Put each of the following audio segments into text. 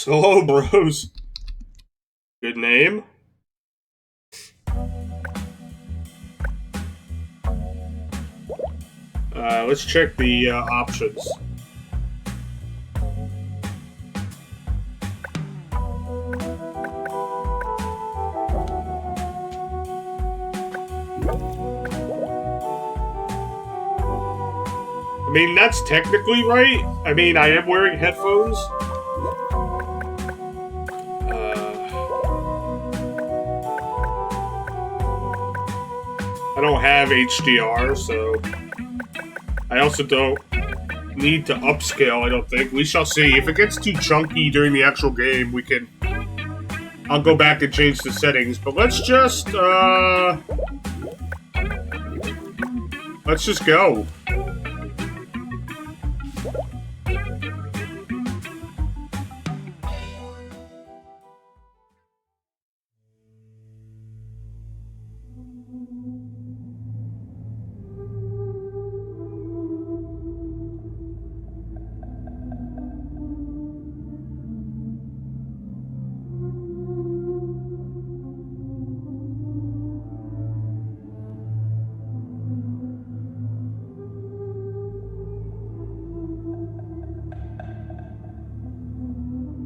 Hello, bros. Good name. Let's check the options. I mean, that's technically right. I mean, I am wearing headphones. I don't have HDR, so I also don't need to upscale, I don't think. We shall see. If it gets too chunky during the actual game, we can... I'll go back and change the settings, but let's just go.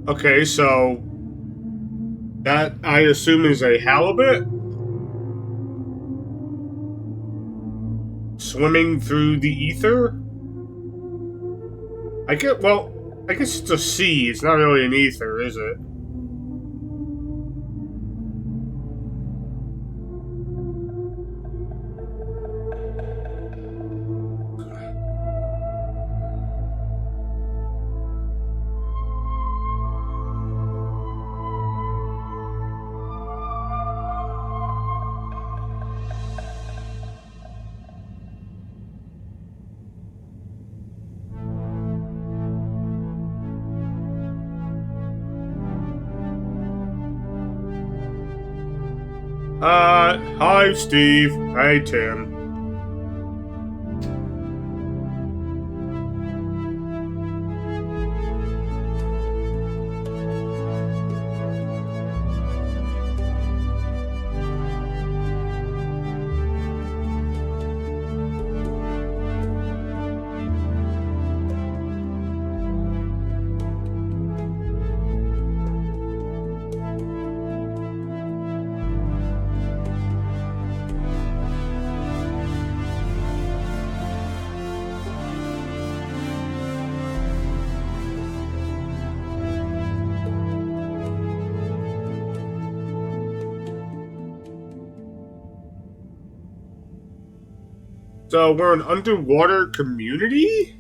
Okay, so that I assume is a halibut swimming through the ether. I guess it's a sea. It's not really an ether, is it? Hi, Steve. Hey, Tim. So we're an underwater community?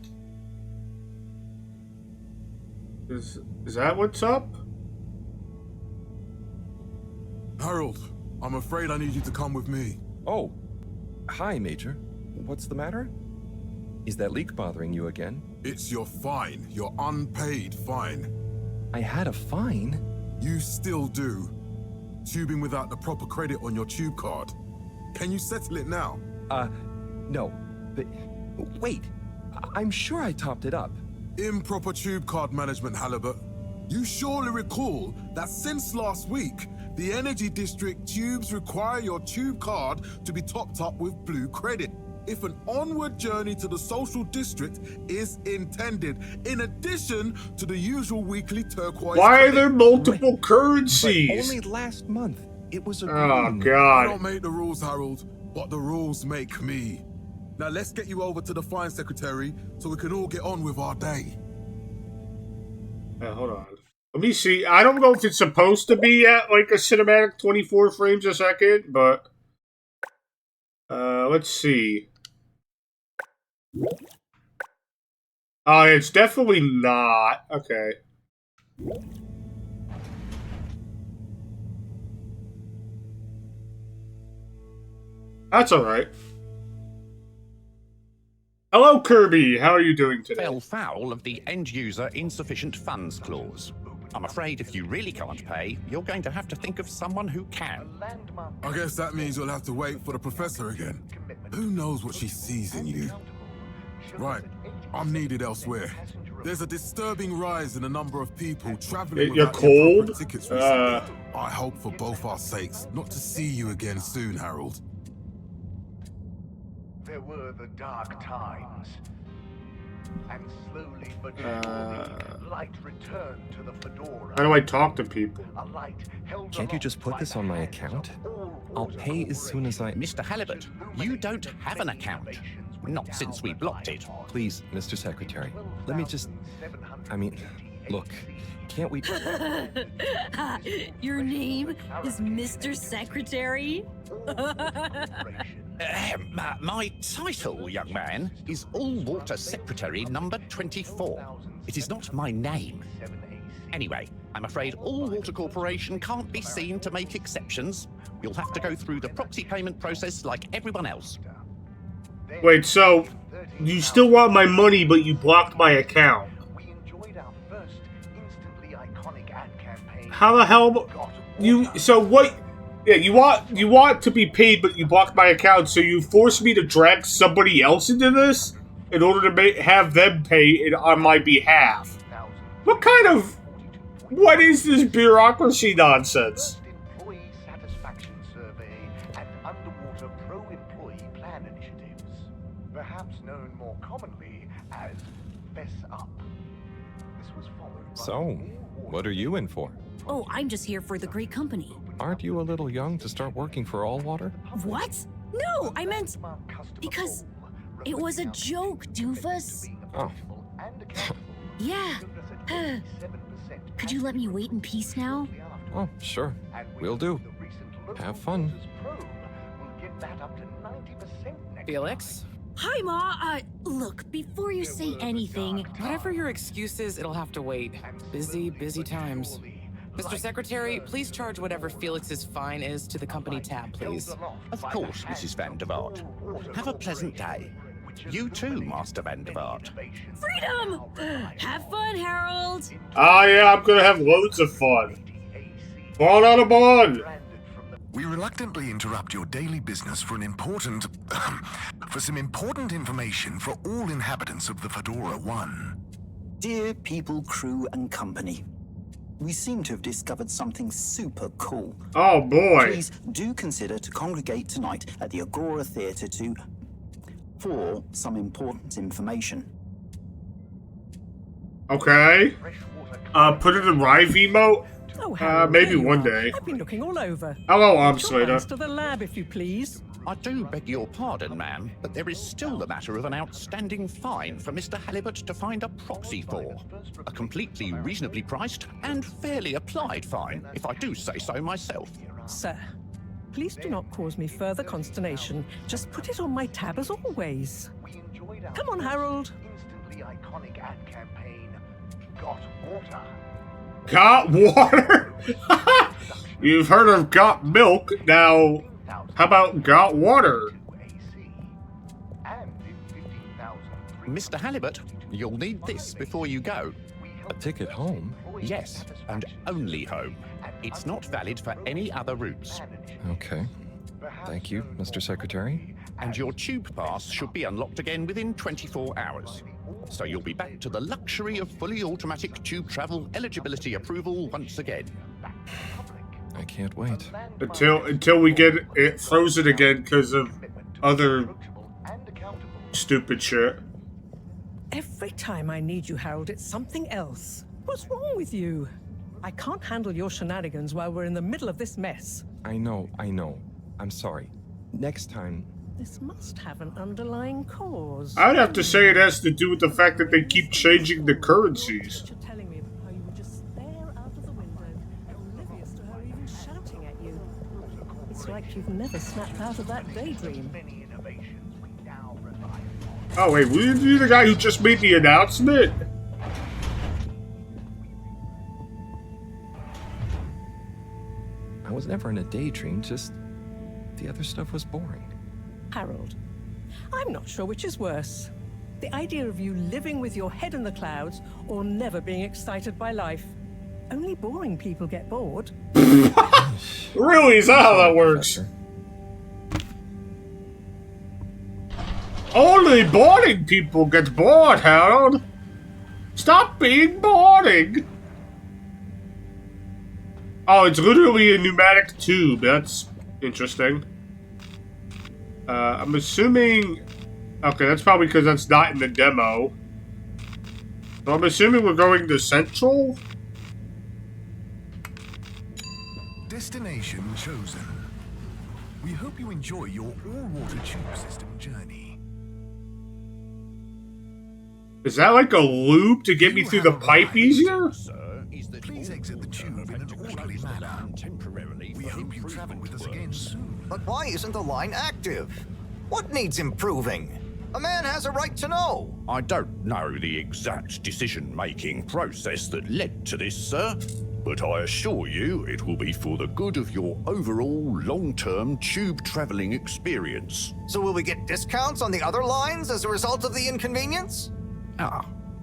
Is that what's up? Harold, I'm afraid I need you to come with me. Oh, hi, Major. What's the matter? Is that leak bothering you again? It's your fine, your unpaid fine. I had a fine? You still do. Tubing without the proper credit on your tube card. Can you settle it now? No. But wait, I'm sure I topped it up. Improper tube card management, Halibut. You surely recall that since last week, the Energy District tubes require your tube card to be topped up with blue credit if an onward journey to the social district is intended, in addition to the usual weekly turquoise Why credit. are there multiple currencies? But only last month. It was a Oh, green. God. I don't make the rules, Harold, but the rules make me. Now let's get you over to the fine secretary so we can all get on with our day. Hold on. Let me see. I don't know if it's supposed to be at like a cinematic 24 frames a second, but let's see. Oh, it's definitely not. Okay. That's all right. Hello, Kirby. How are you doing today? Fell foul of the end-user insufficient funds clause. I'm afraid if you really can't pay, you're going to have to think of someone who can. I guess that means you'll have to wait for the professor again. Who knows what she sees in you? Right. I'm needed elsewhere. There's a disturbing rise in the number of people traveling You're without cold? appropriate tickets recently. I hope for both our sakes not to see you again soon, Harold. There were the dark times. And slowly but surely, light returned to the Fedora. How do I talk to people? A light held Can't you aloft just put by this the on my hands account? of all I'll pay as soon as I... Mr. Halibut, you don't have an account. Not since we blocked it. Please, Mr. Secretary, let me just... I mean, look, can't we... Your name is Mr. Secretary? My title, young man, is All-Water Secretary number 24. It is not my name. Anyway, I'm afraid All-Water Corporation can't be seen to make exceptions. You'll have to go through the proxy payment process like everyone else. Wait, so you still want my money, but you blocked my account? We enjoyed our first instantly iconic ad campaign. How the hell you? So what? Yeah, you want to be paid, but you blocked my account. So you forced me to drag somebody else into this in order to have them pay it on my behalf. What kind of? What is this bureaucracy nonsense? First employee satisfaction survey and underwater pro-employee plan initiatives, perhaps known more commonly as Fess Up. This was followed by So, what are you in for? Oh, I'm just here for the great company. Aren't you a little young to start working for All Water? What? No, I meant because it was a joke, doofus. Oh. Yeah. Could you let me wait in peace now? Oh, sure. Will do. Have fun. Felix? Hi, Ma. Look, before you say anything, Whatever your excuse is, it'll have to wait. Busy, busy times. Mr. Secretary, please charge whatever Felix's fine is to the company tab, please. Of course, Mrs. Van der Vaart. Have a pleasant day. You too, Master Van der Vaart. freedom! Have fun, Harold! Ah, yeah, I'm gonna have loads of fun. Fall on a bond. We reluctantly interrupt your daily business for for some important information for all inhabitants of the Fedora 1. Dear people, crew, and company, we seem to have discovered something super cool. Oh boy. Please do consider to congregate tonight at the Agora Theatre for some important information. Okay. Put it in Rive emote? Oh, Harold, maybe there you one are. day. I've been looking all over. Hello, Get your Slater. hands to the lab, if you please. I do beg your pardon, ma'am, but there is still the matter of an outstanding fine for Mr. Halibut to find a proxy for. A completely reasonably priced and fairly applied fine, if I do say so myself. Sir, please do not cause me further consternation. Just put it on my tab as always. Come on, Harold. Instantly iconic ad campaign, Got Water. Got water? You've heard of got milk. Now, how about got water? Mr. Halibut, you'll need this before you go. A ticket home? Yes, and only home. It's not valid for any other routes. Okay. Thank you, Mr. Secretary. And your tube pass should be unlocked again within 24 hours. So you'll be back to the luxury of fully automatic tube travel eligibility approval once again. I can't wait. Until we get it frozen again because of other stupid shit. Every time I need you, Harold, it's something else. What's wrong with you? I can't handle your shenanigans while we're in the middle of this mess. I know. I'm sorry. Next time... This must have an underlying cause. I'd have to say it has to do with the fact that they keep changing the currencies. You're telling me about how you would just stare out of the window, oblivious to her even shouting at you. It's like you've never snapped out of that daydream. Oh wait, were you the guy who just made the announcement? I was never in a daydream, just... the other stuff was boring. Harold, I'm not sure which is worse. The idea of you living with your head in the clouds or never being excited by life. Only boring people get bored. Really? Is that how that works? Only boring people get bored, Harold. Stop being boring. Oh, it's literally a pneumatic tube. That's interesting. I'm assuming... Okay, that's probably because that's not in the demo. So I'm assuming we're going to Central? Destination chosen. We hope you enjoy your all-water tube system journey. Is that like a loop to get me through the pipe easier? Please exit the tube in an orderly manner. We hope you travel with us again soon. But why isn't the line active? What needs improving? A man has a right to know. I don't know the exact decision-making process that led to this, sir, but I assure you it will be for the good of your overall long-term tube traveling experience. So will we get discounts on the other lines as a result of the inconvenience?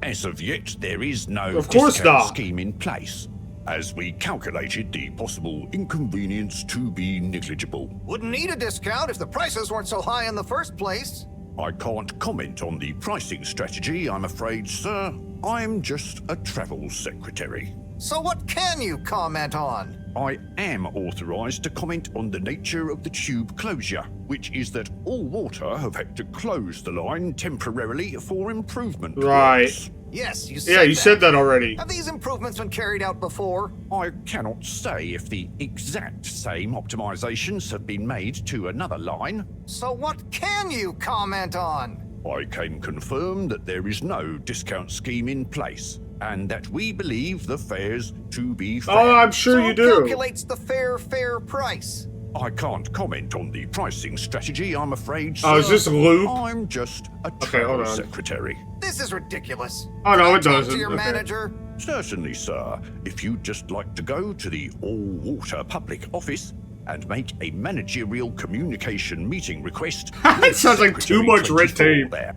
As of yet, there is no Of course discount not. scheme in place, as we calculated the possible inconvenience to be negligible. Wouldn't need a discount if the prices weren't so high in the first place. I can't comment on the pricing strategy, I'm afraid, sir. I'm just a travel secretary. So what can you comment on? I am authorized to comment on the nature of the tube closure, which is that All Water have had to close the line temporarily for improvement Right. works. Yes, you said Yeah, you said that already. Have these improvements been carried out before? I cannot say if the exact same optimizations have been made to another line. So what can you comment on? I can confirm that there is no discount scheme in place, and that we believe the fares to be fair. Oh, I'm sure So you who do. calculates the fair price? I can't comment on the pricing strategy, I'm afraid, sir. Oh, is this a loop? I'm just a Okay, hold travel on. secretary. This is ridiculous. Oh, no, Can I it talk doesn't. to your Okay. manager? Certainly, sir. If you'd just like to go to the All Water public office and make a managerial communication meeting request. It sounds like too much red tape. There.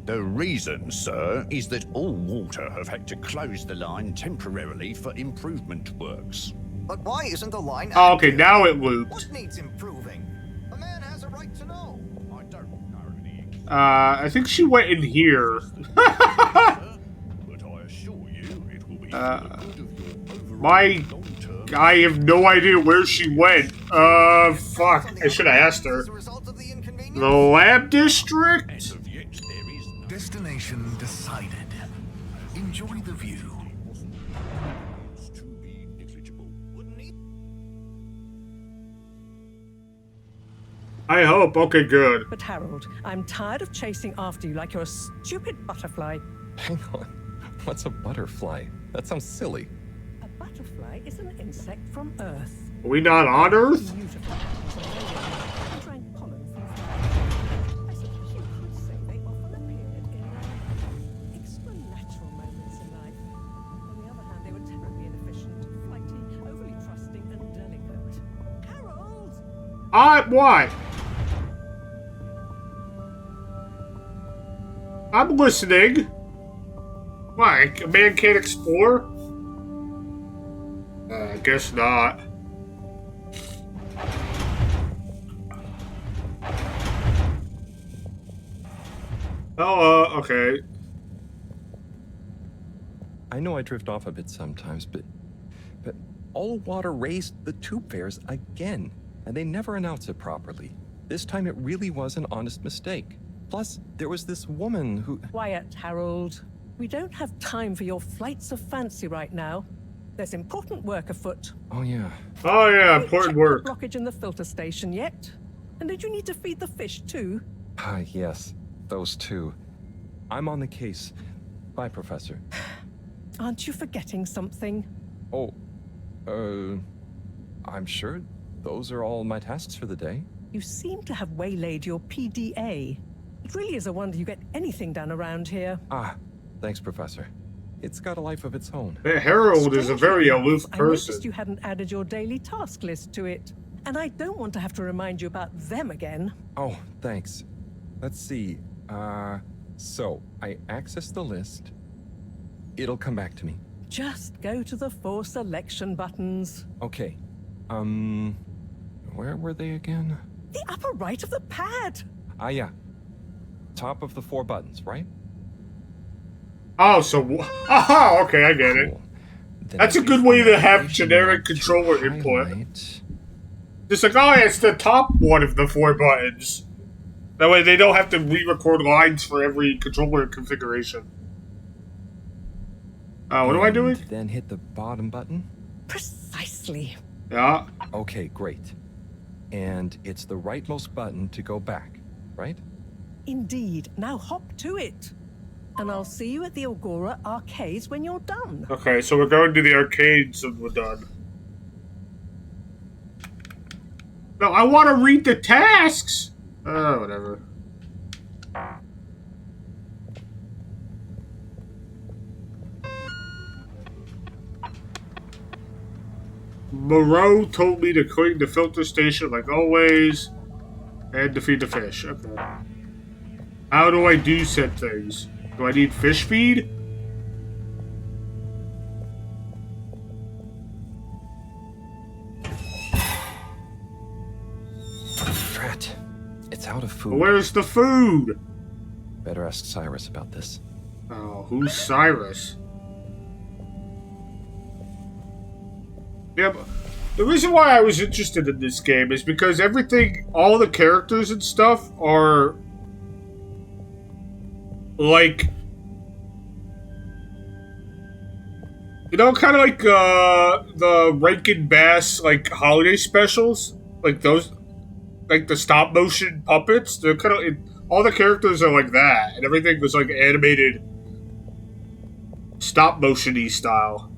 The reason, sir, is that All Water have had to close the line temporarily for improvement works. But why isn't the line Oh, okay, active? now it looped. What needs improving? A man has a right to know. I don't know the I think she went in here. but I assure you it will be for the good of your overall My... long-term. I have no idea where she went. Fuck. I should have asked her. As a result of the inconvenience? The lab district? As of yet, there is no Destination decided. Enjoy the view. to be negligible. Wouldn't need- I hope. Okay, good. But Harold, I'm tired of chasing after you like you're a stupid butterfly. Hang on. What's a butterfly? That sounds silly. A butterfly is an insect from Earth. Are we not on Earth? Beautiful animals are very and drank pollen from flowers. I suppose you could say they often appeared in extra natural moments in life. On the other hand, they were terribly inefficient, flighty, overly trusting, and delicate. Harold! What? I'm listening. Why? A man can't explore? I guess not. Oh, okay. I know I drift off a bit sometimes, but All Water raised the tube fares again, and they never announce it properly. This time it really was an honest mistake. Plus, there was this woman who... Quiet, Harold. We don't have time for your flights of fancy right now. There's important work afoot. Oh, yeah. Oh, yeah, Have you important checked work. the blockage in the filter station yet? And did you need to feed the fish too? Ah, yes. Those two. I'm on the case. Bye, Professor. Aren't you forgetting something? Oh, I'm sure those are all my tasks for the day. You seem to have waylaid your PDA. It really is a wonder you get anything done around here. Ah, thanks, Professor. It's got a life of its own. Harold is a very Strangely aloof enough, I noticed person. you hadn't added your daily task list to it. And I don't want to have to remind you about them again. Oh, thanks. Let's see. So I access the list. It'll come back to me. Just go to the 4 selection buttons. Okay. Where were they again? The upper right of the pad. yeah. Top of the 4 buttons, right? Oh, so... Oh, okay, I get it. Cool. Then That's a use good the way to have navigation generic knob to controller input. highlight. Just like, oh, it's the top one of the 4 buttons. That way they don't have to re-record lines for every controller configuration. What am I doing? Then hit the bottom button. Precisely. Yeah. Okay, great. And it's the rightmost button to go back, right? Indeed. Now hop to it. And I'll see you at the Agora arcades when you're done. Okay, so we're going to the arcades and we're done. No, I want to read the tasks! Oh, whatever. Moreau told me to clean the filter station like always and to feed the fish. Okay. How do I do said things? Do I need fish feed? Drat. It's out of food. Where's the food? Better ask Cyrus about this. Oh, who's Cyrus? Yeah, but the reason why I was interested in this game is because everything, all the characters and stuff are like, you know, kind of like the Rankin Bass like holiday specials, like those, like the stop motion puppets. They're kind of all the characters are like that, and everything was like animated, stop motion-y style.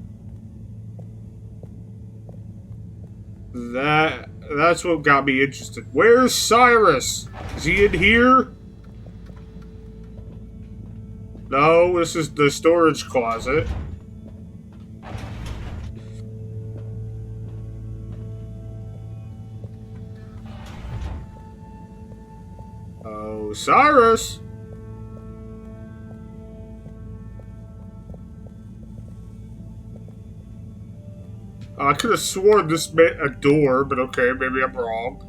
That's what got me interested. Where's Cyrus? Is he in here? No, this is the storage closet. Oh, Cyrus! I could have sworn this meant a door, but okay, maybe I'm wrong.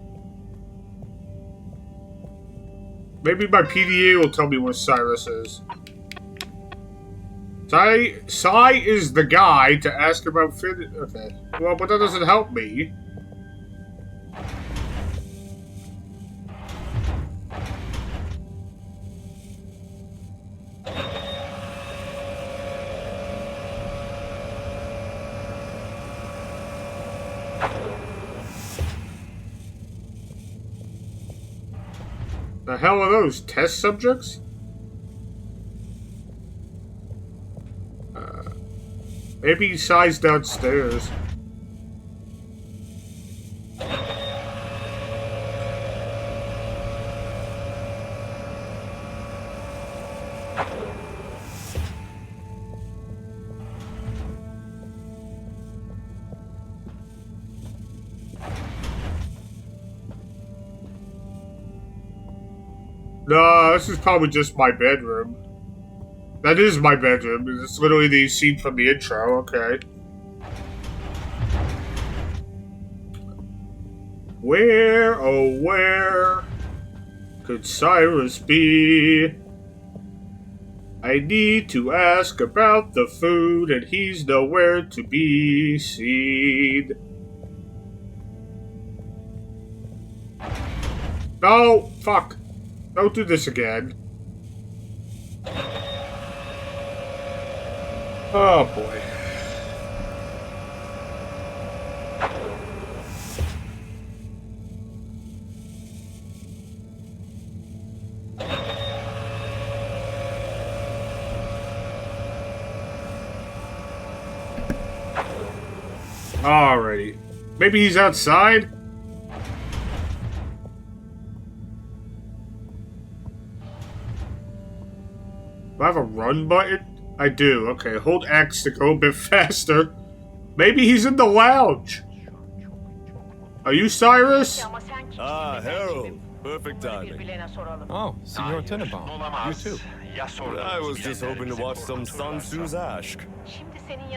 Maybe my PDA will tell me where Cyrus is. Cy is the guy to ask about fit. Okay. Well, but that doesn't help me. The hell are those? Test subjects? Maybe Cy's downstairs. No, this is probably just my bedroom. That is my bedroom. It's literally the scene from the intro. Okay. Where, oh where could Cyrus be? I need to ask about the food and he's nowhere to be seen. No, fuck. Don't do this again. Oh boy. Alrighty. Maybe he's outside? Do I have a run button? I do. Okay, hold X to go a bit faster. Maybe he's in the lounge. Are you Cyrus? Ah, Harold. Perfect timing. Oh, Senor Tenenbaum. You too. I was just hoping to watch some Sun Tzu's Ash.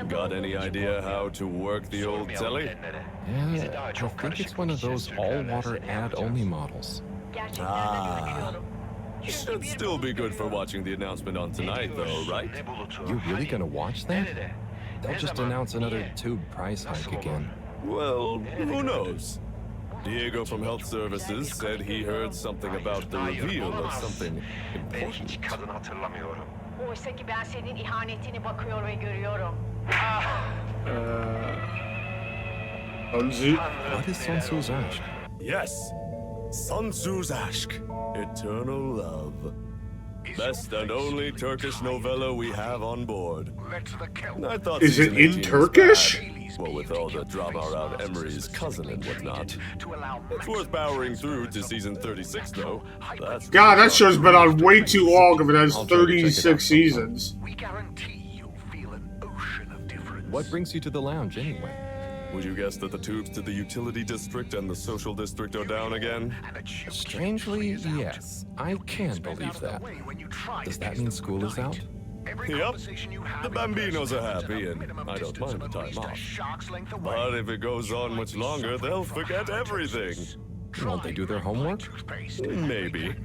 Got any idea how to work the old telly? Yeah, I think it's one of those all-water ad-only models. Should still be good for watching the announcement on tonight, though, right? You really gonna watch that? They'll just announce another tube price hike again. Well, who knows? Diego from Health Services said he heard something about the reveal of something important. What is Sonsu's Ash? Yes, Sonsu's Aşk, Eternal Love. Best and only Turkish novella we have on board. I thought Is it season in 18 was Turkish? bad. Well, with all the drama around Emery's cousin and whatnot. It's worth powering through to season 36, though. That's God, that show's been on way too long if it has 36 seasons. What brings you to the lounge, anyway? Would you guess that the tubes to the utility district and the social district are down again? Strangely, yes. I can believe that. Does that mean school is out? Yep. The Bambinos are happy, and I don't mind the time off. But if it goes on much longer, they'll forget everything. Won't they do their homework? Maybe.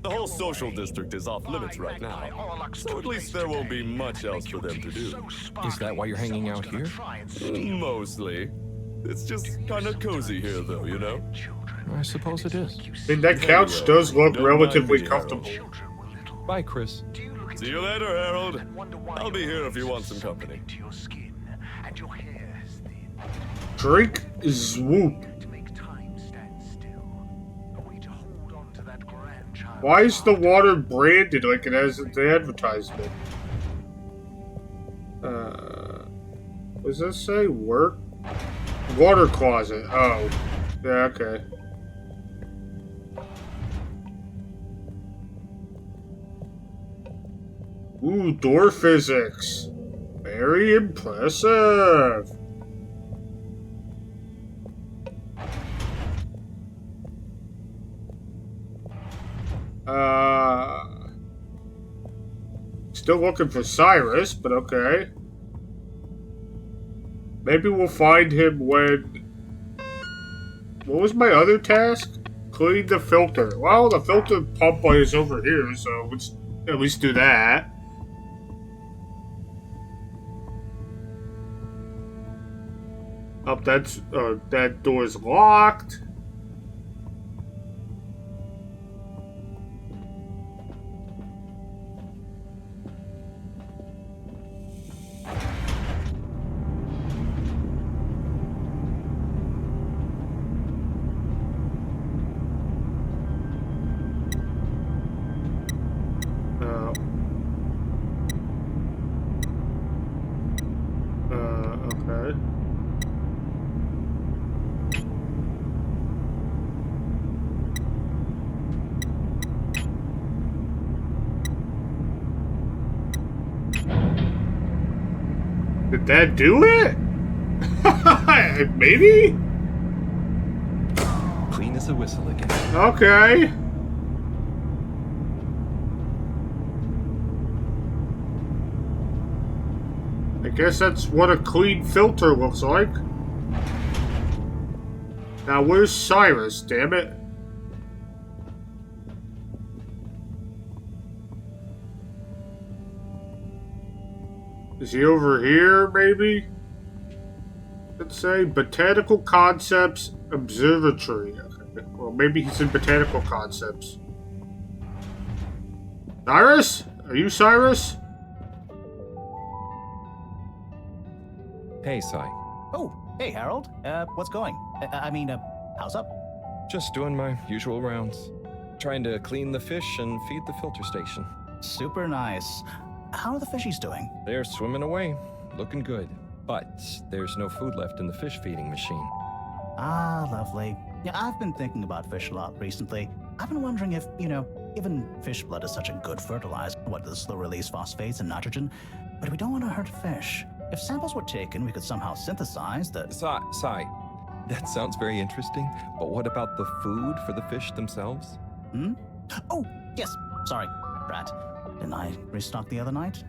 The whole social district is off limits right now, so at least there won't be much else for them to do. Is that why you're hanging out here? Mostly. It's just kind of cozy here, though, you know? I suppose it is. And that couch does look Don't relatively mind me, comfortable. Bye, Chris. See you later, Harold. I'll be here if you want some company. Drink Swoop. Why is the water branded like it has in the advertisement? What does this say? Work? Water closet. Oh. Yeah, okay. Ooh, door physics. Very impressive. Still looking for Cyrus, but okay. Maybe we'll find him when... What was my other task? Clean the filter. Well, the filter pump is over here, so let's at least do that. Oh, that door's locked. Okay. Did that do it? Maybe? Clean as a whistle again. Okay. I guess that's what a clean filter looks like. Now, where's Cyrus, damn it? Is he over here, maybe? Let's say Botanical Concepts Observatory. Okay. Well, maybe he's in Botanical Concepts. Cyrus? Are you Cyrus? Hey, Cy. Oh, hey, Harold. What's going? How's up? Just doing my usual rounds. Trying to clean the fish and feed the filter station. Super nice. How are the fishies doing? They're swimming away. Looking good. But there's no food left in the fish feeding machine. Ah, lovely. Yeah, I've been thinking about fish a lot recently. I've been wondering if, given fish blood is such a good fertilizer, what does slow release phosphates and nitrogen, but we don't want to hurt fish. If samples were taken, we could somehow synthesize the... Cy, that sounds very interesting, but what about the food for the fish themselves? Oh, yes. Sorry, Brat. Didn't I restock the other night?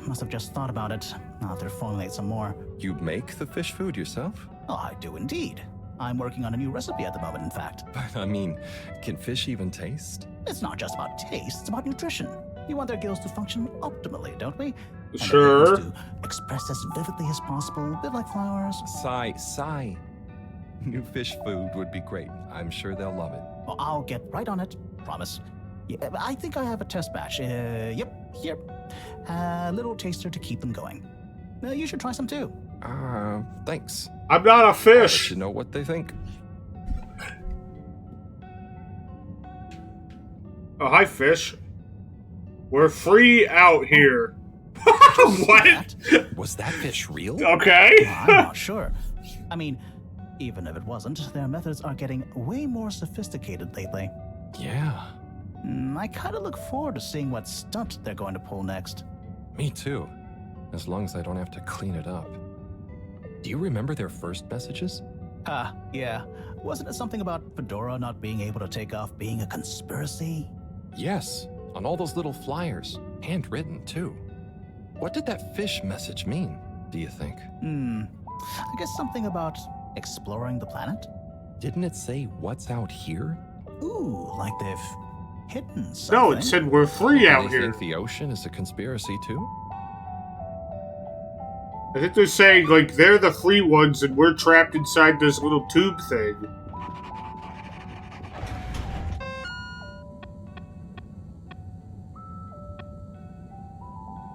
Must have just thought about it. I'll have to formulate some more. You make the fish food yourself? Oh, I do indeed. I'm working on a new recipe at the moment, in fact. But I mean, can fish even taste? It's not just about taste, it's about nutrition. We want their gills to function optimally, don't we? And Sure. their gills to express as vividly as possible, a bit like flowers. Sigh. New fish food would be great. I'm sure they'll love it. Well, I'll get right on it, promise. Yeah, I think I have a test batch. Yep, here. A little taster to keep them going. You should try some too. Thanks. I'm not a I'll fish. let you know what they think. Oh, hi, fish. We're free out here. What? Was that fish real? Okay. Well, I'm not sure. I mean, even if it wasn't, their methods are getting way more sophisticated lately. Yeah. I kind of look forward to seeing what stunt they're going to pull next. Me too. As long as I don't have to clean it up. Do you remember their first messages? Yeah. Wasn't it something about Fedora not being able to take off being a conspiracy? Yes, on all those little flyers. Handwritten, too. What did that fish message mean, do you think? I guess something about exploring the planet? Didn't it say what's out here? Ooh, like they've hidden something. No, it said we're free out They here. think the ocean is a conspiracy, too? I think they're saying, like, they're the free ones and we're trapped inside this little tube thing.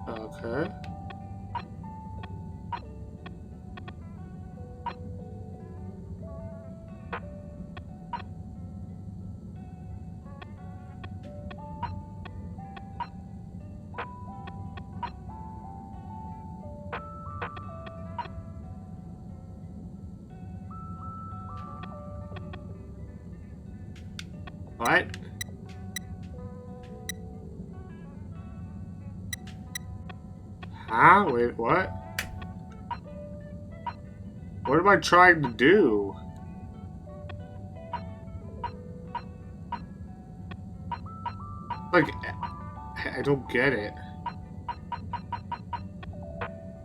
Okay. What? Huh? Wait, what? What am I trying to do? Like, I don't get it.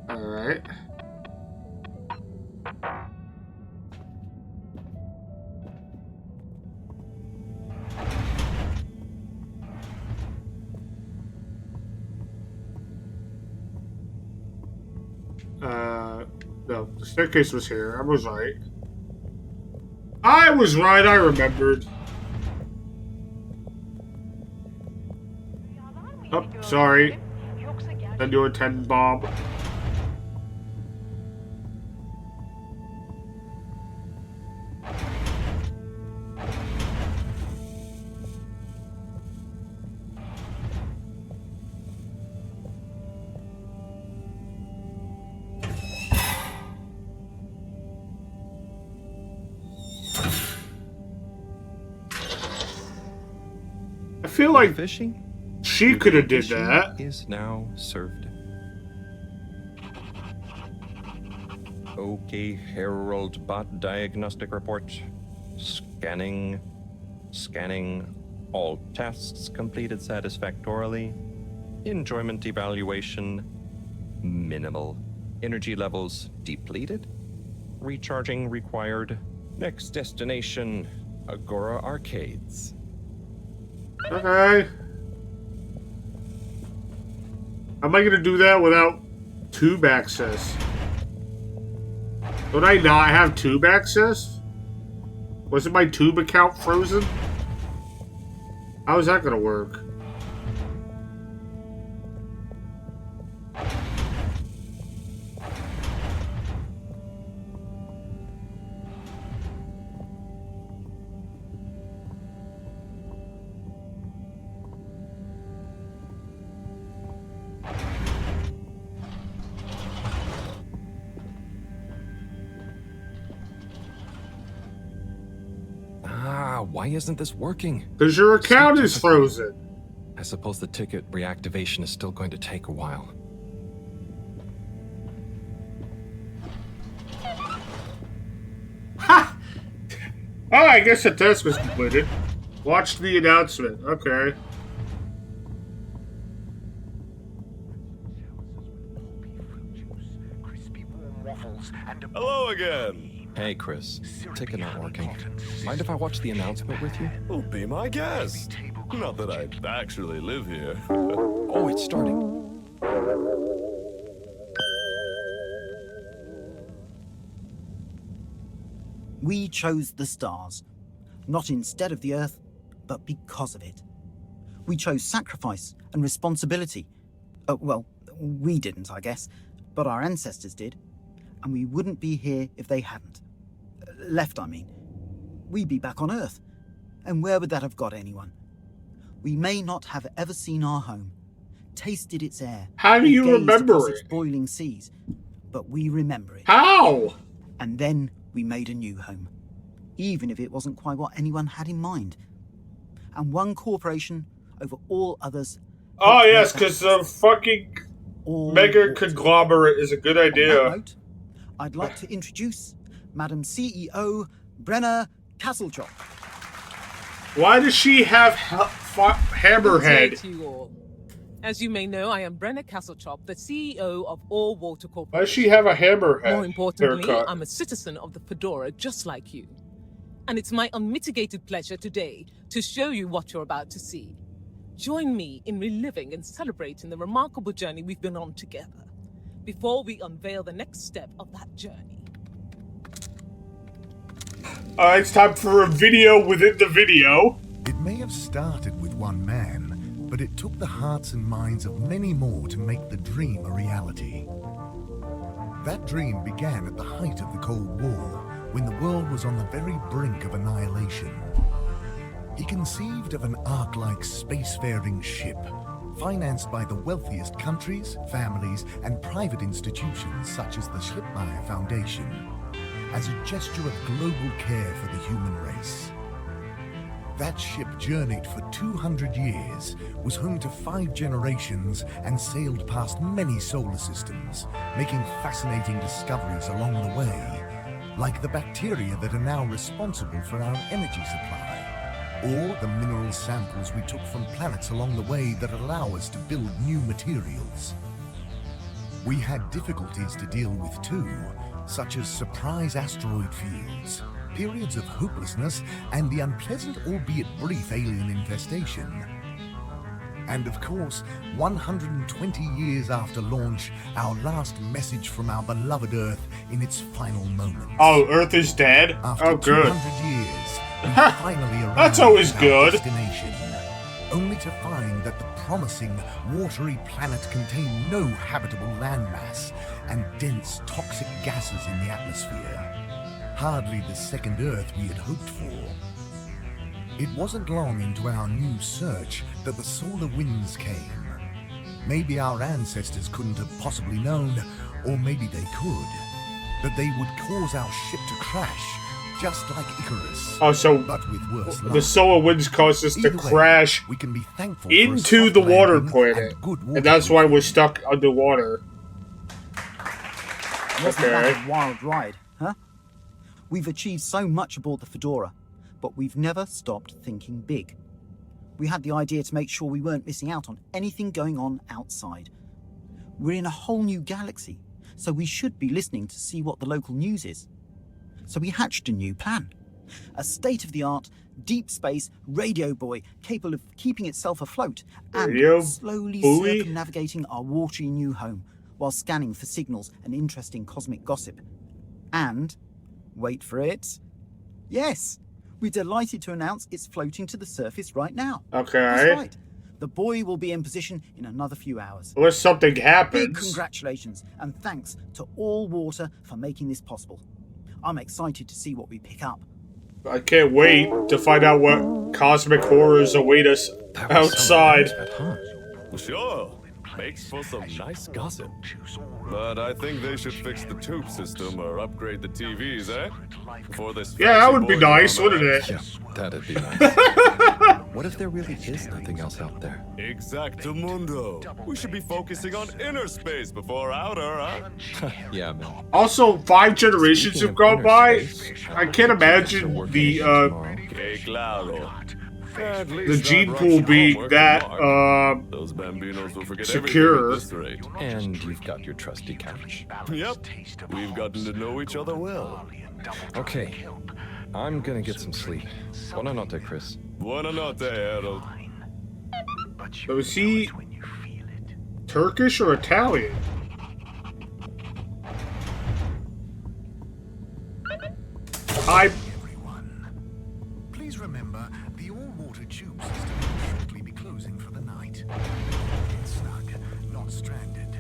Alright. No, the staircase was here. I was right. I was right, I remembered. Oh, sorry. Then you attend, Bob. I feel like fishing? She could have did Fishing that. is now served. Okay, Herald Bot diagnostic report. Scanning. All tests completed satisfactorily. Enjoyment evaluation minimal. Energy levels depleted. Recharging required. Next destination, Agora Arcades. Okay. How am I gonna do that without tube access? Would I not have tube access? Wasn't my tube account frozen? How is that gonna work? Why isn't this working? Because your account is frozen. I suppose the ticket reactivation is still going to take a while. Ha! Oh, I guess the test was completed. Watch the announcement. Okay. Hello again. Hey, Chris. Ticket not working. Mind if I watch the announcement with you? Oh, be my guest. Not that I actually live here. Oh, it's starting. We chose the stars, not instead of the Earth, but because of it. We chose sacrifice and responsibility. Well, we didn't, I guess, but our ancestors did, and we wouldn't be here if they hadn't. Left, I mean. We'd be back on Earth, and where would that have got anyone? We may not have ever seen our home, tasted its air. How do you remember its boiling seas, but we remember it. How? And then we made a new home, even if it wasn't quite what anyone had in mind. And one corporation over all others. Oh yes, because the fucking mega conglomerate is a good idea. On that note, I'd like to introduce Madam CEO Brenna Castlechock. Why does she have hammerhead? To you all. As you may know, I am Brenna Castlechock, the CEO of All Water Corporation. Why does she have a hammerhead? More importantly, haircut? I'm a citizen of the Fedora just like you. And it's my unmitigated pleasure today to show you what you're about to see. Join me in reliving and celebrating the remarkable journey we've been on together before we unveil the next step of that journey. Alright, it's time for a video within the video. It may have started with one man, but it took the hearts and minds of many more to make the dream a reality. That dream began at the height of the Cold War, when the world was on the very brink of annihilation. He conceived of an Ark-like spacefaring ship, financed by the wealthiest countries, families, and private institutions such as the Schlipmeyer Foundation, as a gesture of global care for the human race. That ship journeyed for 200 years, was home to 5 generations, and sailed past many solar systems, making fascinating discoveries along the way, like the bacteria that are now responsible for our energy supply, or the mineral samples we took from planets along the way that allow us to build new materials. We had difficulties to deal with too, such as surprise asteroid fields, periods of hopelessness, and the unpleasant albeit brief alien infestation. And of course, 120 years after launch, our last message from our beloved Earth in its final moments. Oh, Earth is dead? After good. 200 years, we finally arrived That's always at our good. destination, only to find that the promising, watery planet contained no habitable landmass and dense, toxic gases in the atmosphere. Hardly the second Earth we had hoped for. It wasn't long into our new search that the solar winds came. Maybe our ancestors couldn't have possibly known, or maybe they could, that they would cause our ship to crash, just like Icarus. Oh, so but with worse luck. The solar winds caused us to Either way, crash we can be thankful into the water planet, and that's why we're stuck underwater. Wasn't that a wild ride, huh? We've achieved so much aboard the Fedora, but we've never stopped thinking big. We had the idea to make sure we weren't missing out on anything going on outside. We're in a whole new galaxy, so we should be listening to see what the local news is. So we hatched a new plan. A state-of-the-art, deep space radio buoy capable of keeping itself afloat and slowly circumnavigating our watery new home while scanning for signals and interesting cosmic gossip. And, wait for it, yes, we're delighted to announce it's floating to the surface right now. Okay. That's right. The buoy will be in position in another few hours. Unless something happens. Big congratulations and thanks to All Water for making this possible. I'm excited to see what we pick up. I can't wait to find out what cosmic horrors await us outside. Sure, makes for some nice gossip. But I think they should fix the tube system or upgrade the TVs, eh? Before this. Yeah, that would be nice, wouldn't it? Yeah, that'd be nice. What if there really is nothing else out there? Exactamundo. We should be focusing on inner space before outer, huh? Yeah, man. Also, 5 generations have gone by. I can't imagine the, Que claro. the gene pool being that Those bambinos will forget secure. everything at this rate. And you've got your trusty couch. Yep. We've gotten to know each other well. Okay. I'm gonna get some sleep. Buona notte, Chris. Buona notte, Harold. So is he Turkish or Italian? Hi. Please remember, the all-water tube system will shortly be closing for the night. Get snug, not stranded.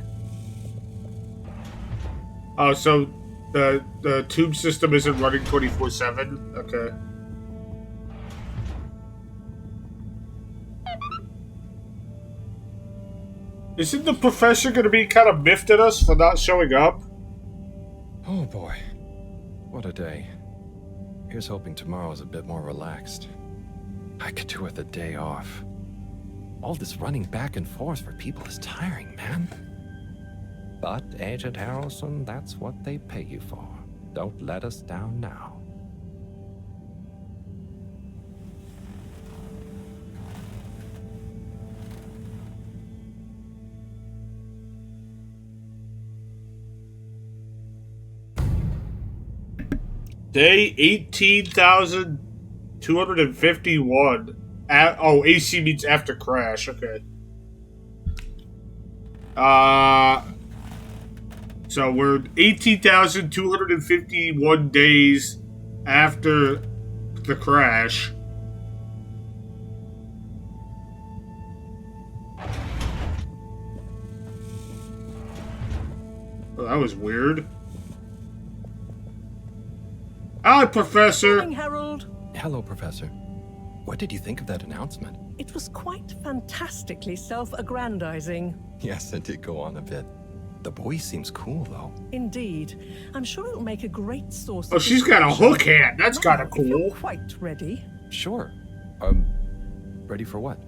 Oh, so the tube system isn't running 24/7? Okay. Isn't the professor going to be kind of miffed at us for not showing up? Oh boy. What a day. Here's hoping tomorrow's a bit more relaxed. I could do with a day off. All this running back and forth for people is tiring, man. But, Agent Harrelson, that's what they pay you for. Don't let us down now. Day 18,251. Oh, AC means after crash. Okay. So we're 18,251 days after the crash. Oh, that was weird. Hi, Professor. Morning, Harold. Hello, Professor. What did you think of that announcement? It was quite fantastically self-aggrandizing. Yes, it did go on a bit. The boy seems cool, though. Indeed. I'm sure it'll make a great source Oh, of she's got a inspiration. hook hand. That's kind of If you're cool. quite ready. Sure. Ready for what?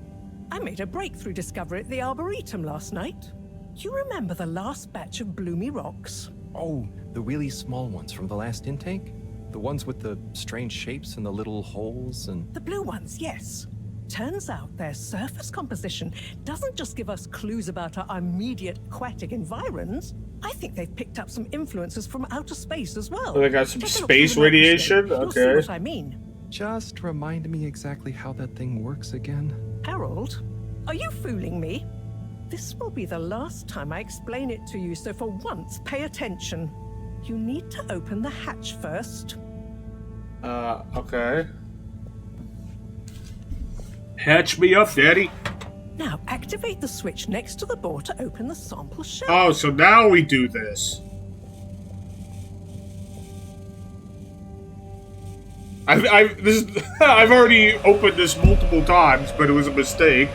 I made a breakthrough discovery at the Arboretum last night. You remember the last batch of bloomy rocks? Oh, the really small ones from the last intake? The ones with the strange shapes and the little holes and... The blue ones, yes. Turns out their surface composition doesn't just give us clues about our immediate aquatic environs. I think they've picked up some influences from outer space as well. Oh, they got some Take a look space through the radiation? microscope. You'll see Okay. what I mean. Just remind me exactly how that thing works again. Harold, are you fooling me? This will be the last time I explain it to you, so for once, pay attention. You need to open the hatch first. Okay. Hatch me up, Daddy. Now, activate the switch next to the bore to open the sample shell. Oh, so now we do this. I've already opened this multiple times, but it was a mistake.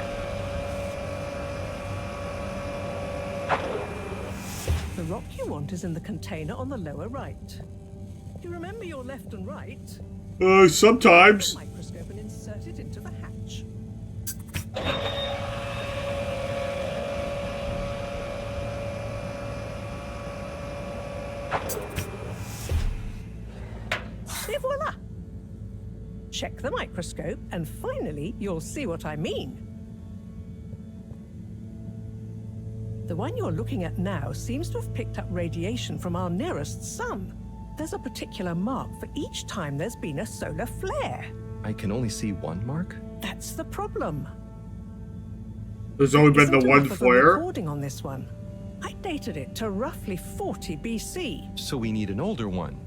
The rock you want is in the container on the lower right. You remember your left and right? Sometimes. Take the microscope and insert it into the hatch. Et voila! Check the microscope, and finally, you'll see what I mean. The one you're looking at now seems to have picked up radiation from our nearest sun. There's a particular mark for each time there's been a solar flare. I can only see one mark? That's the problem. There's only been Isn't the one enough of a flare. recording on this one. I dated it to roughly 40 BC. So we need an older one.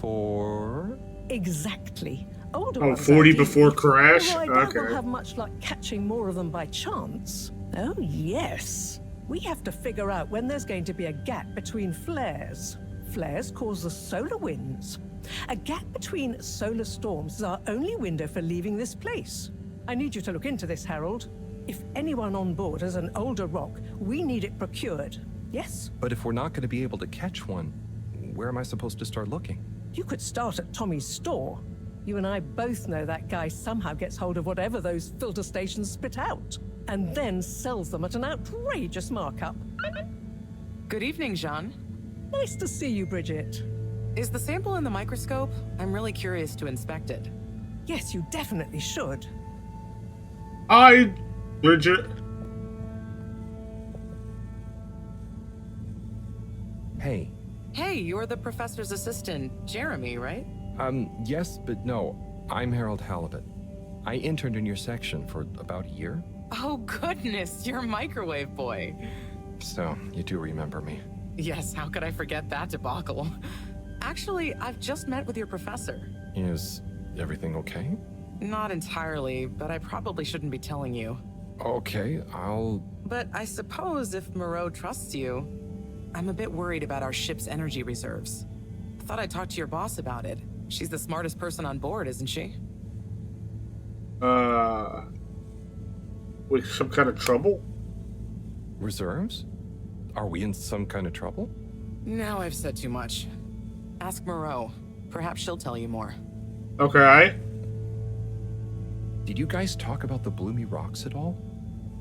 For... Exactly. Older Oh, ones 40 ideally, before crash? although I doubt Okay. we'll have much luck catching more of them by chance. Oh, yes. We have to figure out when there's going to be a gap between flares. Flares cause the solar winds. A gap between solar storms is our only window for leaving this place. I need you to look into this, Harold. If anyone on board has an older rock, we need it procured. Yes? But if we're not going to be able to catch one, where am I supposed to start looking? You could start at Tommy's store. You and I both know that guy somehow gets hold of whatever those filter stations spit out, and then sells them at an outrageous markup. Good evening, Jean. Nice to see you, Bridget. Is the sample in the microscope? I'm really curious to inspect it. Yes, you definitely should. Hi, Bridget. Hey. Hey, you're the professor's assistant, Jeremy, right? Yes, but no. I'm Harold Halibut. I interned in your section for about a year. Oh, goodness, you're Microwave Boy. So, you do remember me. Yes, how could I forget that debacle? Actually, I've just met with your professor. Is everything okay? Not entirely, but I probably shouldn't be telling you. Okay, I'll... But I suppose if Moreau trusts you, I'm a bit worried about our ship's energy reserves. I thought I'd talk to your boss about it. She's the smartest person on board, isn't she? With some kind of trouble? Reserves? Are we in some kind of trouble? Now I've said too much. Ask Moreau. Perhaps she'll tell you more. Okay. Did you guys talk about the Bloomy Rocks at all?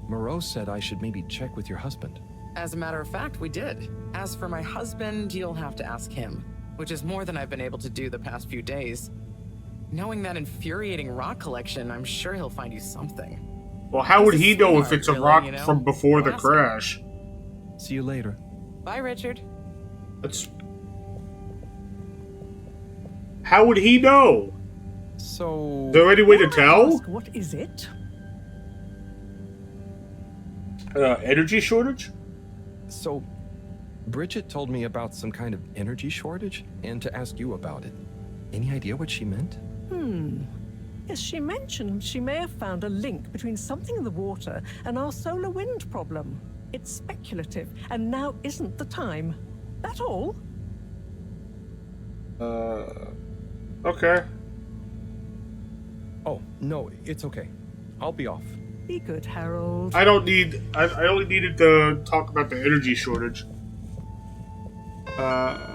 Moreau said I should maybe check with your husband. As a matter of fact, we did. As for my husband, you'll have to ask him, which is more than I've been able to do the past few days. Knowing that infuriating rock collection, I'm sure he'll find you something. Well, how would he know if sweetheart, it's a really, rock you know? from before the Ask him. crash? See you later. Bye, Richard. That's... How would he know? So... Is there any way to tell? Ask, what is it? Energy shortage? So, Bridget told me about some kind of energy shortage and to ask you about it. Any idea what she meant? Yes, she mentioned she may have found a link between something in the water and our solar wind problem. It's speculative, and now isn't the time. That all? Okay. Oh, no, it's okay. I'll be off. Be good, Harold. I don't need... I only needed to talk about the energy shortage. Alright,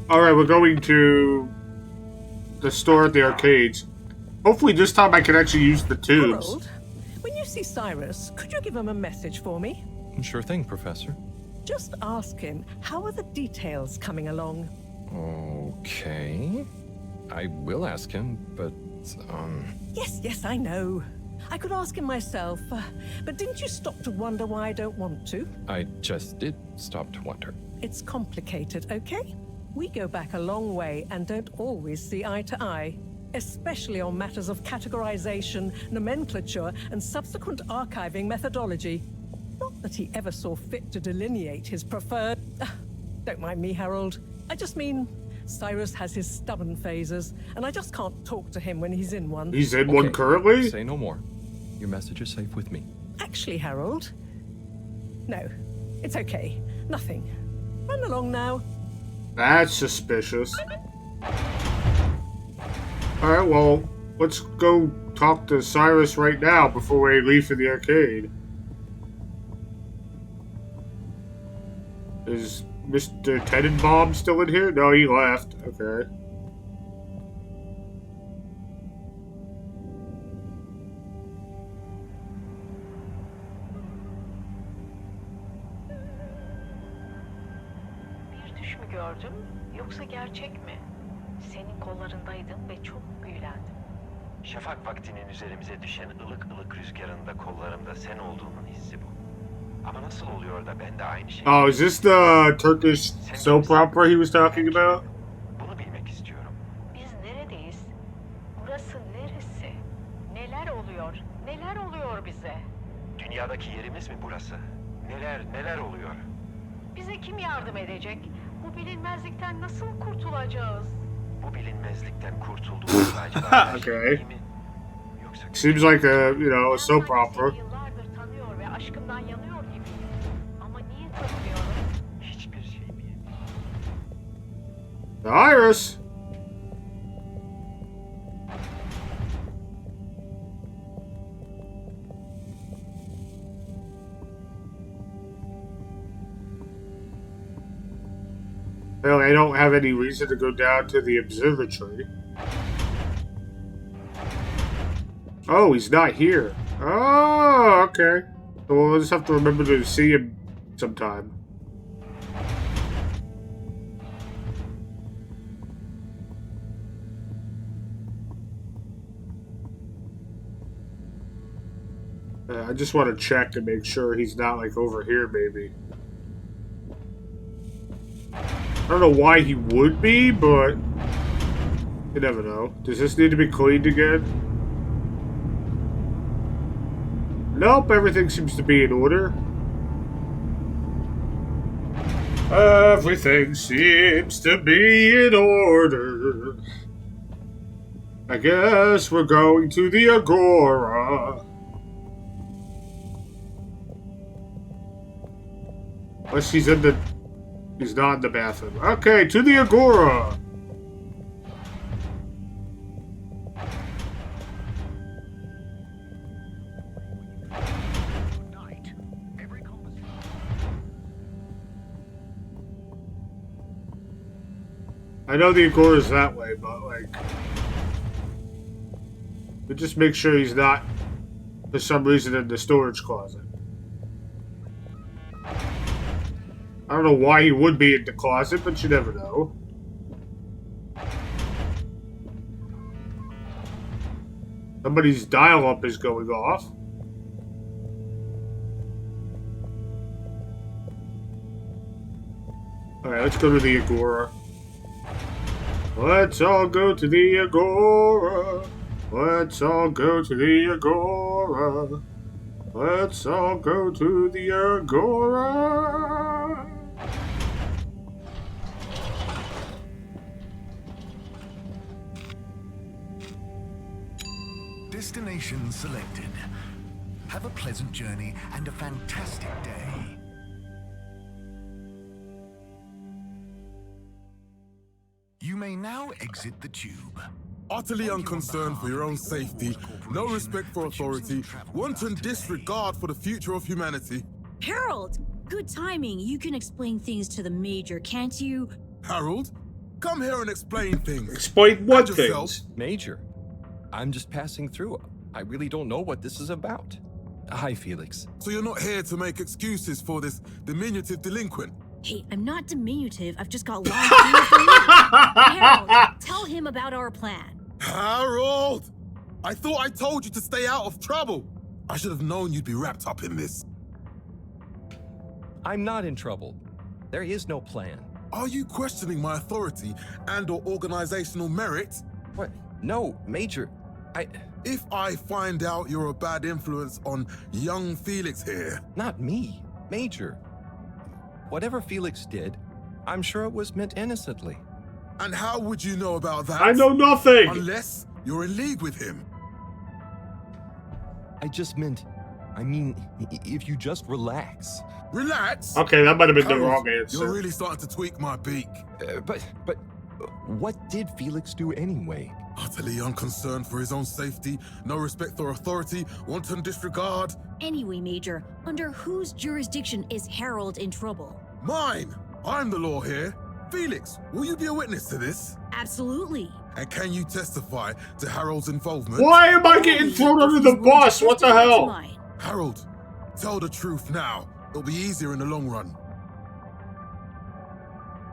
we're going to the store at the arcades. Hopefully this time I can actually use the tubes. Harold, when you see Cyrus, could you give him a message for me? Sure thing, Professor. Just ask him, how are the details coming along? Okay. I will ask him, but, Yes, I know. I could ask him myself, but didn't you stop to wonder why I don't want to? I just did stop to wonder. It's complicated, okay? We go back a long way and don't always see eye to eye, especially on matters of categorization, nomenclature, and subsequent archiving methodology. Not that he ever saw fit to delineate his preferred... Don't mind me, Harold. I just mean, Cyrus has his stubborn phases, and I just can't talk to him when he's in one. He's in one currently? Say no more. Your message is safe with me. Actually, Harold... No, it's okay. Nothing. Run along now. That's suspicious. Alright, well, let's go talk to Cyrus right now before we leave for the arcade. Is Mr. Tenenbaum still in here? No, he left. Okay. Bir düş mü gördüm, yoksa gerçek mi? Senin kollarındaydım ve çok büyülendim. Şafak vaktinin üzerimize düşen ılık ılık rüzgarında kollarımda sen olduğunun hissi bu. Ama nasıl oluyor da ben de aynı şey... Oh, is this the Turkish soap opera he was talking about? Bunu bilmek istiyorum. Biz neredeyiz? Burası neresi? Neler oluyor? Neler oluyor bize? Dünyadaki yerimiz mi burası? Neler oluyor? Bize kim yardım edecek? Bu bilinmezlikten nasıl kurtulacağız? Bu bilinmezlikten kurtulduğumuzda acaba... Okay. Seems like a, you know, a soap opera. Yıllardır tanıyor ve aşkımdan yanıyor gibiyim. Ama niye tanımıyorum? Hiçbir şey bilmiyorum. Cyrus! Well, I don't have any reason to go down to the observatory. Oh, he's not here. Oh, okay. So we'll just have to remember to see him sometime. I just want to check to make sure he's not, like, over here, maybe. I don't know why he would be, but you never know. Does this need to be cleaned again? Nope, everything seems to be in order. Everything seems to be in order. I guess we're going to the Agora. Unless he's in the... He's not in the bathroom. Okay, to the Agora. I know the Agora's that way, but like... But just make sure he's not, for some reason, in the storage closet. I don't know why he would be in the closet, but you never know. Somebody's dial-up is going off. Alright, let's go to the Agora. Let's all go to the Agora. Let's all go to the Agora. Let's all go to the Agora. Destination selected. Have a pleasant journey and a fantastic day. You may now exit the tube. Utterly unconcerned for your own safety, no respect for authority, wanton disregard for the future of humanity. Harold, good timing. You can explain things to the Major, can't you? Harold, come here and explain things. Explain what things? Major, I'm just passing through. I really don't know what this is about. Hi, Felix. So you're not here to make excuses for this diminutive delinquent? Hey, I'm not diminutive. I've just got long fingers for you. Harold, tell him about our plan. Harold! I thought I told you to stay out of trouble. I should have known you'd be wrapped up in this. I'm not in trouble. There is no plan. Are you questioning my authority and/or organizational merit? What? No, Major. If I find out you're a bad influence on young Felix here... Not me, Major. Whatever Felix did, I'm sure it was meant innocently. And how would you know about that? I know nothing! Unless you're in league with him. I mean, if you just relax. Relax? Okay, that might have been the Harold, wrong answer. You're really starting to tweak my beak. But what did Felix do anyway? Utterly unconcerned for his own safety, no respect for authority, wanton disregard. Anyway, Major, under whose jurisdiction is Harold in trouble? Mine! I'm the law here. Felix, will you be a witness to this? Absolutely. And can you testify to Harold's involvement? Why am I getting thrown under the bus? What the hell? Harold, tell the truth now. It'll be easier in the long run.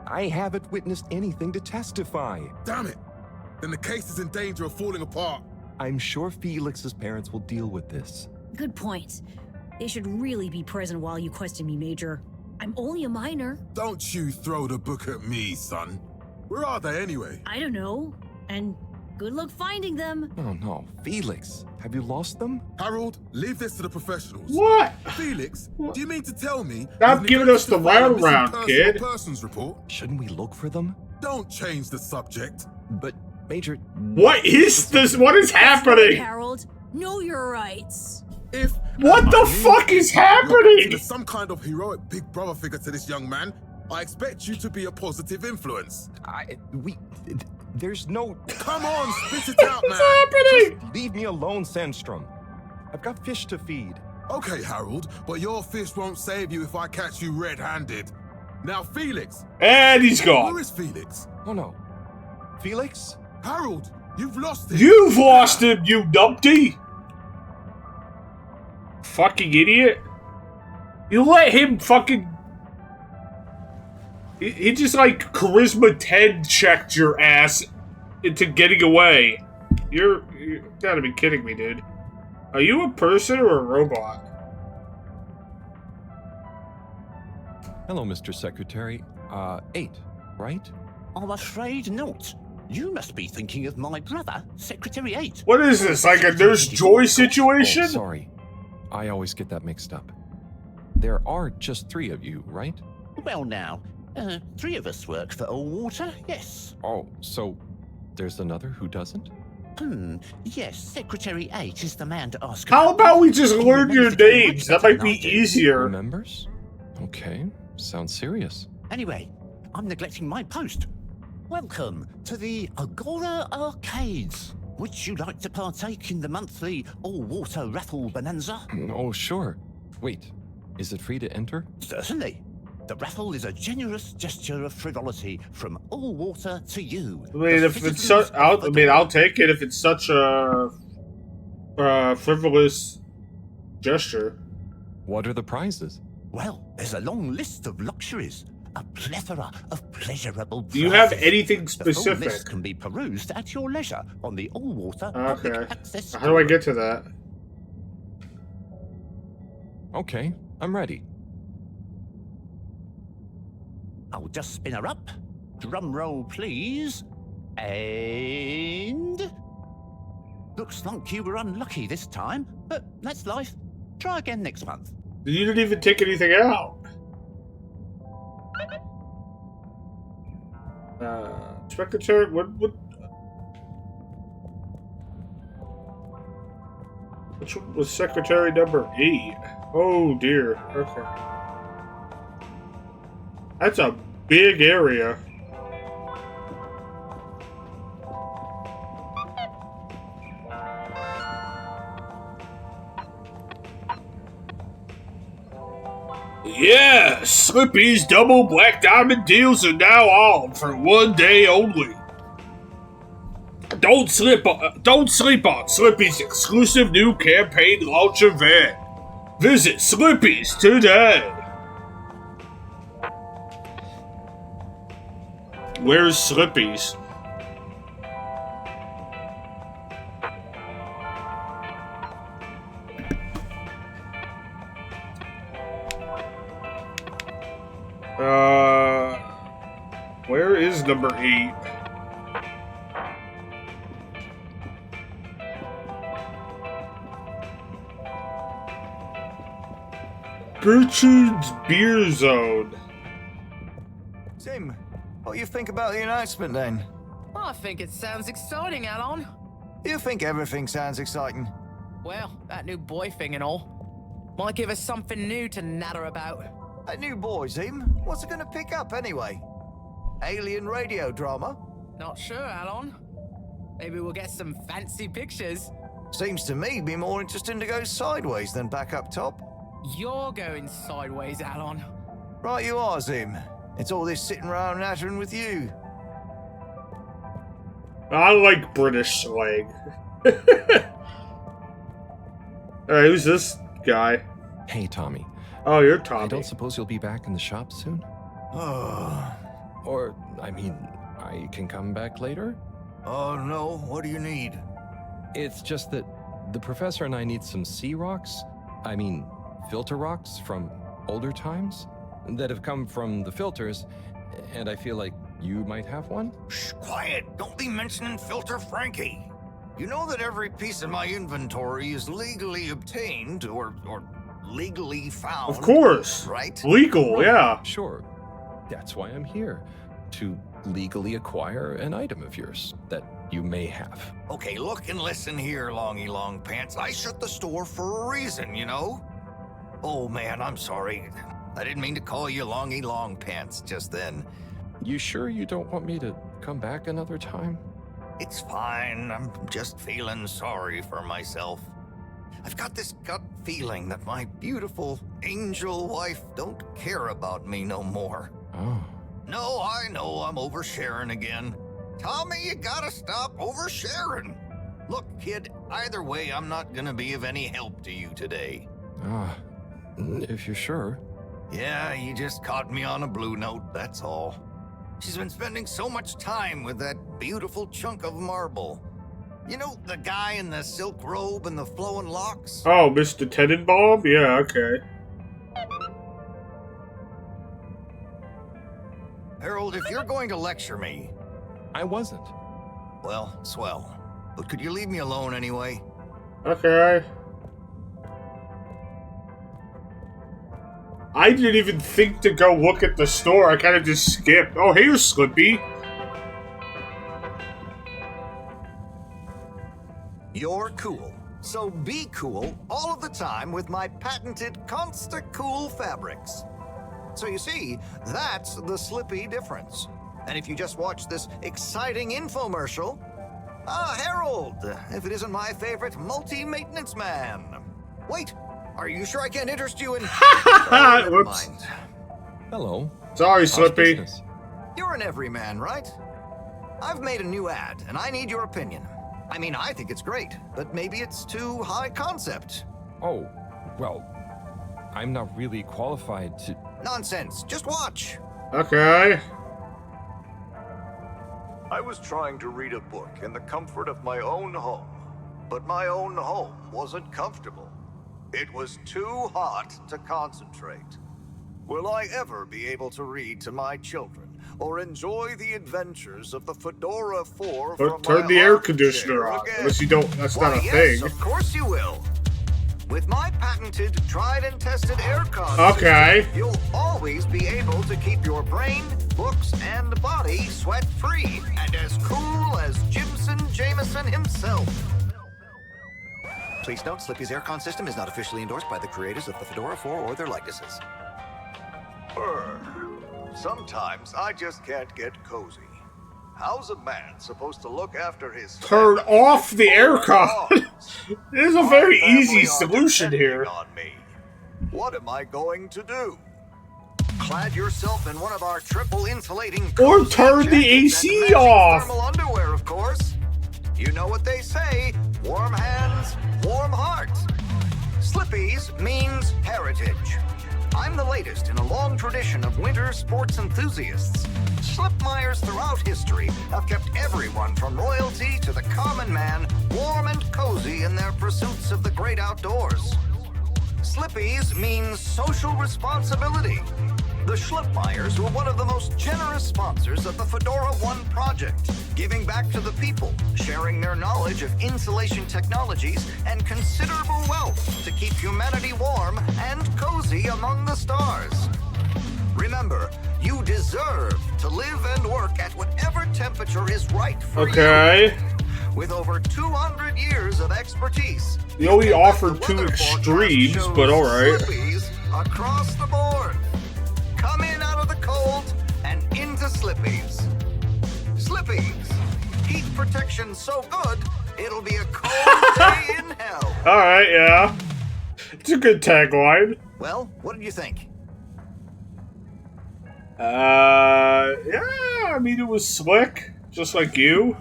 I haven't witnessed anything to testify. Damn it! Then the case is in danger of falling apart. I'm sure Felix's parents will deal with this. Good point. They should really be present while you question me, Major. I'm only a minor. Don't you throw the book at me, son. Where are they anyway? I don't know. And good luck finding them. Oh no, Felix, have you lost them? Harold, leave this to the professionals. What? Felix, do you mean to tell me... Stop giving us the round, kid. Persons report? Shouldn't we look for them? Don't change the subject. But, Major... What is this? What is happening? Harold, know your rights. What the fuck is happening? There's some kind of heroic big brother figure to this young man. I expect you to be a positive influence. There's no... Come on, spit it out, man. What's happening? Just leave me alone, Sandstrom. I've got fish to feed. Okay, Harold, but your fish won't save you if I catch you red-handed. Now, Felix. And he's gone. Where is Felix? Oh no. Felix? Harold, you've lost him. You've lost him, you numpty. Fucking idiot. You let him fucking... He just, like, Charisma 10 checked your ass into getting away. You gotta be kidding me, dude. Are you a person or a robot? Hello, Mr. Secretary. 8, right? I'm afraid not. You must be thinking of my brother, Secretary 8. What is this, like a Nurse Joy situation? Oh, sorry. I always get that mixed up. There are just 3 of you, right? Well now, 3 of us work for Allwater, yes. Oh, so there's another who doesn't? Yes, Secretary 8 is the man to ask. How about we just learn your names? That might be easier. Members? Okay, sounds serious. Anyway, I'm neglecting my post. Welcome to the Agora Arcades. Would you like to partake in the monthly all-water raffle bonanza? Oh, sure. Wait, is it free to enter? Certainly. The raffle is a generous gesture of frivolity from Allwater to you. I mean, if it's such, I'll take it if it's such a frivolous gesture. What are the prizes? Well, there's a long list of luxuries. A plethora of pleasurable prizes. Do you have anything The full specific? list can be perused at your leisure on the Allwater Okay. public access. How do I get to that? Okay, I'm ready. I'll just spin her up. Drum roll, please. And... Looks like you were unlucky this time, but that's life. Try again next month. You didn't even take anything out. Secretary, which one was secretary number 8? Oh dear. Okay. That's a big area. Yes, Slippy's double black diamond deals are now on for 1 day only. Don't sleep on Slippy's exclusive new campaign launch event. Visit Slippy's today. Where's Slippy's? Where is number 8? Gertrude's Beer Zone. Tim, what do you think about the announcement then? I think it sounds exciting, Alon. You think everything sounds exciting? Well, that new boy thing and all. Might give us something new to natter about. A new boy, Zim? What's it gonna pick up anyway? Alien radio drama? Not sure, Alon. Maybe we'll get some fancy pictures. Seems to me be more interesting to go sideways than back up top. You're going sideways, Alon. Right you are, Zim. It's all this sitting around nattering with you. I like British slang. Alright, who's this guy? Hey, Tommy. Oh, you're Tommy. I don't suppose you'll be back in the shop soon? Or, I mean, I can come back later? Oh, no. What do you need? It's just that the professor and I need some sea rocks. I mean, filter rocks from older times that have come from the filters, and I feel like you might have one? Shh, quiet. Don't be mentioning Filter Frankie. You know that every piece of my inventory is legally obtained or legally found. Of course. Right? Legal, yeah. Sure. That's why I'm here. To legally acquire an item of yours that you may have. Okay, look and listen here, Longy Long Pants. I shut the store for a reason, you know? Oh, man, I'm sorry. I didn't mean to call you Longy Long Pants just then. You sure you don't want me to come back another time? It's fine. I'm just feeling sorry for myself. I've got this gut feeling that my beautiful angel wife don't care about me no more. Oh. No, I know I'm oversharing again. Tommy, you gotta stop oversharing. Look, kid, either way, I'm not gonna be of any help to you today. Ah, if you're sure. Yeah, you just caught me on a blue note, that's all. She's been spending so much time with that beautiful chunk of marble. You know, the guy in the silk robe and the flowing locks? Oh, Mr. Tenenbaum? Yeah, okay. Harold, if you're going to lecture me... I wasn't. Well, swell. But could you leave me alone anyway? Okay. I didn't even think to go look at the store. I kind of just skipped. Oh, here's Slippy. You're cool. So be cool all of the time with my patented Consta-Cool fabrics. So you see, that's the Slippy difference. And if you just watch this exciting infomercial... Ah, Harold, if it isn't my favorite multi-maintenance man. Wait, are you sure I can't interest you in... Never mind. Hello. Sorry, Slippy. You're an everyman, right? I've made a new ad, and I need your opinion. I mean, I think it's great, but maybe it's too high concept. Oh, well, I'm not really qualified to... Nonsense. Just watch. Okay. I was trying to read a book in the comfort of my own home, but my own home wasn't comfortable. It was too hot to concentrate. Will I ever be able to read to my children or enjoy the adventures of the Fedora 4 from Turn the air conditioner on. Unless you don't, that's not a yes, thing. Of course you will. With my patented, tried and tested aircon Okay. system, you'll always be able to keep your brain, books, and body sweat-free and as cool as Jimson Jameson himself. Please note, Slippy's aircon system is not officially endorsed by the creators of the Fedora 4 or their likenesses. Sometimes I just can't get cozy. How's a man supposed to look after his Turn family off the aircon. There's a very My family easy are solution here. on me. What am I going to do? Clad yourself in one of our triple insulating Or cozy turn the jackets AC and matching off. thermal underwear, of course. You know what they say, warm hands, warm heart. Slippy's means heritage. I'm the latest in a long tradition of winter sports enthusiasts. Slipmeyers throughout history have kept everyone from royalty to the common man warm and cozy in their pursuits of the great outdoors. Slippy's means social responsibility. The Schlipmeyers were one of the most generous sponsors of the Fedora 1 project, giving back to the people, sharing their knowledge of insulation technologies and considerable wealth to keep humanity warm and cozy among the stars. Remember, you deserve to live and work at whatever temperature is right for you. With over 200 years of expertise, They only offered two extremes, but alright. Slippy's across the board. Come in out of the cold and into Slippy's. Slippy's. Heat protection so good, it'll be a cold day in hell. Alright, yeah. It's a good tagline. Well, what did you think? Yeah, I mean, it was slick, just like you.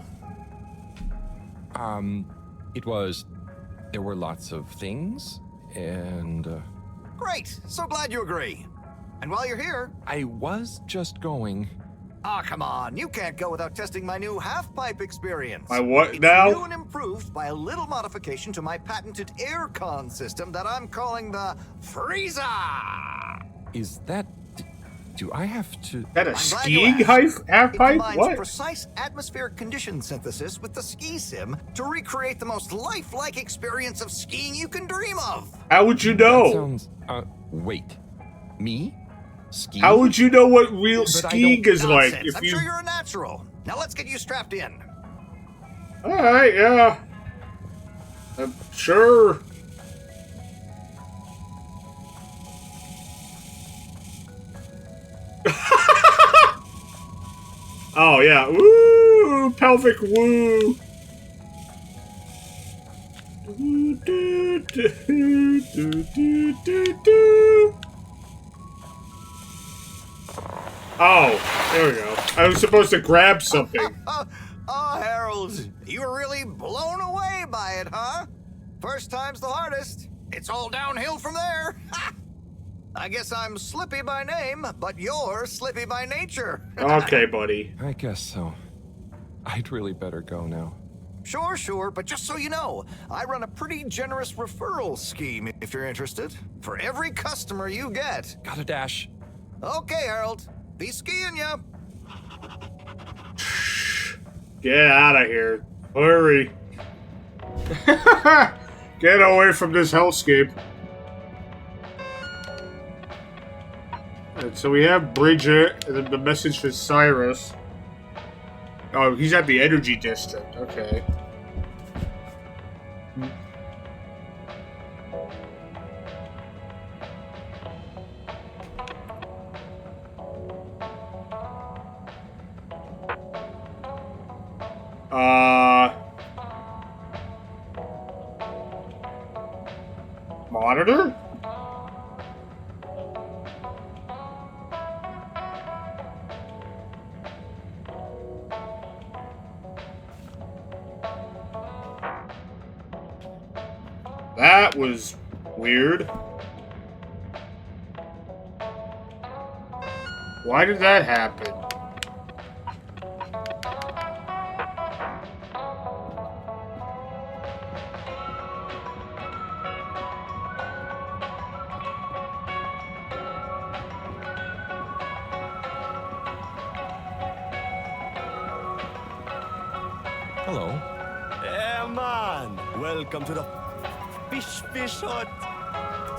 There were lots of things, and... Great, so glad you agree. And while you're here... I was just going... Ah, come on, you can't go without testing my new half-pipe experience. My what it's now? New and improved by a little modification to my patented aircon system that I'm calling the Freezer. Is that... Do I have to... That a I'm glad skiing you asked. It half-pipe? combines What? precise atmospheric condition synthesis with the ski sim to recreate the most lifelike experience of skiing you can dream of. How would you know? That sounds... wait. Me? Skiing? How would you know what real But I skiing don't- is like Nonsense. if I'm you... sure you're a natural. Now let's get you strapped in. Alright, yeah. I'm sure. Oh, yeah. Woo! Pelvic woo! Do, do, do, do, do, do, do. Oh, there we go. I was supposed to grab something. Oh, Harold, you were really blown away by it, huh? First time's the hardest. It's all downhill from there. I guess I'm Slippy by name, but you're Slippy by nature. Okay, buddy. I guess so. I'd really better go now. Sure, but just so you know, I run a pretty generous referral scheme if you're interested. For every customer you get. Gotta dash. Okay, Harold. Be skiing ya. Get out of here. Hurry. Get away from this hellscape. Alright, so we have Bridget, and then the message for Cyrus. Oh, he's at the energy district. Okay. Monitor? That was weird. Why did that happen? Hello. Hey, man! Welcome to the fish hut.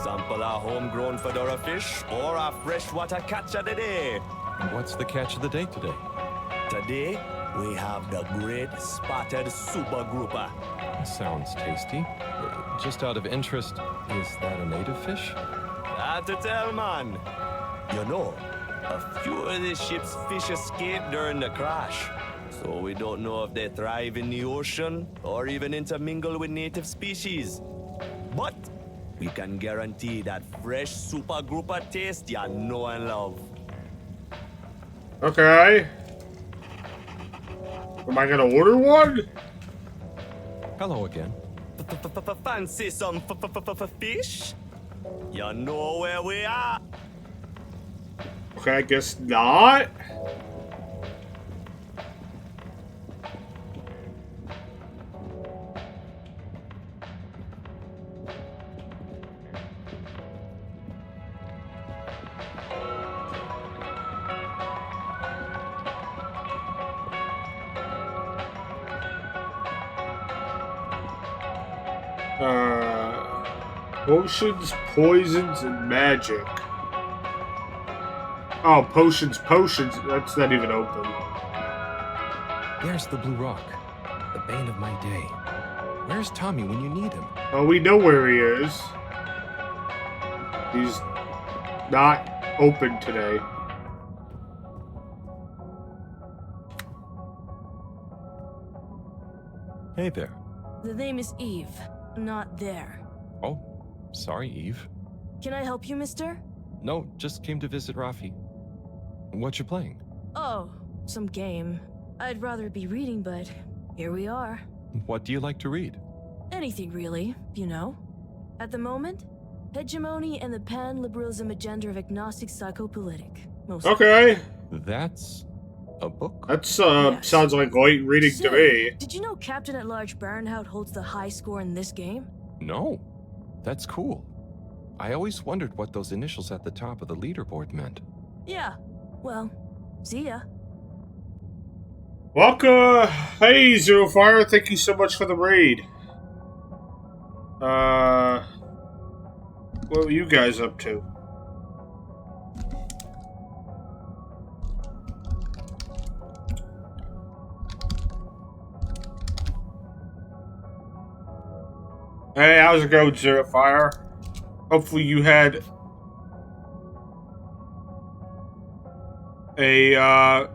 Sample a homegrown fedora fish or a freshwater catch of the day. And what's the catch of the day today? Today, we have the great spotted super grouper. Sounds tasty. Just out of interest, is that a native fish? Hard to tell, man. You know, a few of the ship's fish escaped during the crash. So we don't know if they thrive in the ocean or even intermingle with native species. But we can guarantee that fresh super grouper taste you know and love. Okay. Am I gonna order one? Hello again. Fancy some fish? You know where we are. Okay, I guess not. Potions, poisons, and magic. Oh, potions. That's not even open. There's the Blue Rock, the bane of my day. Where's Tommy when you need him? Oh, we know where he is. He's not open today. Hey there. The name is Eve, not there. Oh, sorry, Eve. Can I help you, mister? No, just came to visit Rafi. What you playing? Oh, some game. I'd rather be reading, but here we are. What do you like to read? Anything really, you know. At the moment, hegemony and the pan-liberalism agenda of agnostic psychopolitic. Mostly. Okay. That's a book? That's, Yes. sounds like light reading to me. Did you know Captain-at-Large Baronhout holds the high score in this game? No. That's cool. I always wondered what those initials at the top of the leaderboard meant. Yeah. Well, see ya. Welcome. Hey, Zero Fire. Thank you so much for the raid. What were you guys up to? Hey, how's it going, Zero Fire? Hopefully you had a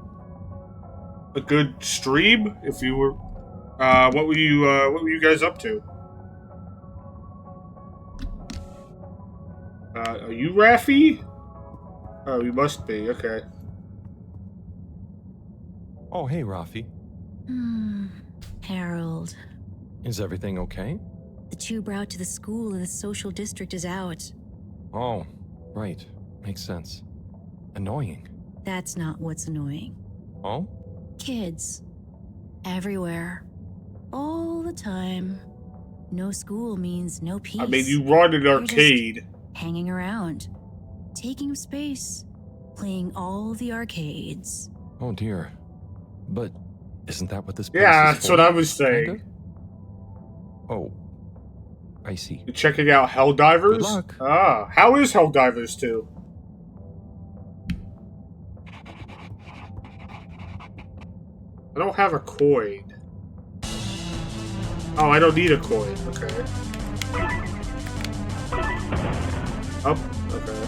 good stream. If you were, what were you guys up to? Are you Rafi? Oh, you must be. Okay. Oh, hey, Rafi. Harold. Is everything okay? The tube route to the school in the social district is out. Oh, right. Makes sense. Annoying. That's not what's annoying. Oh? Kids. Everywhere. all the time. No school means no peace. I mean, you run an You're just arcade. hanging around, taking up space, playing all the arcades. Oh dear. But isn't that what this place Yeah, is that's for? what I was saying. Kinda? Oh, I see. You're checking out Helldivers? Good luck. Ah, how is Helldivers 2? I don't have a coin. Oh, I don't need a coin. Okay. Oh, okay.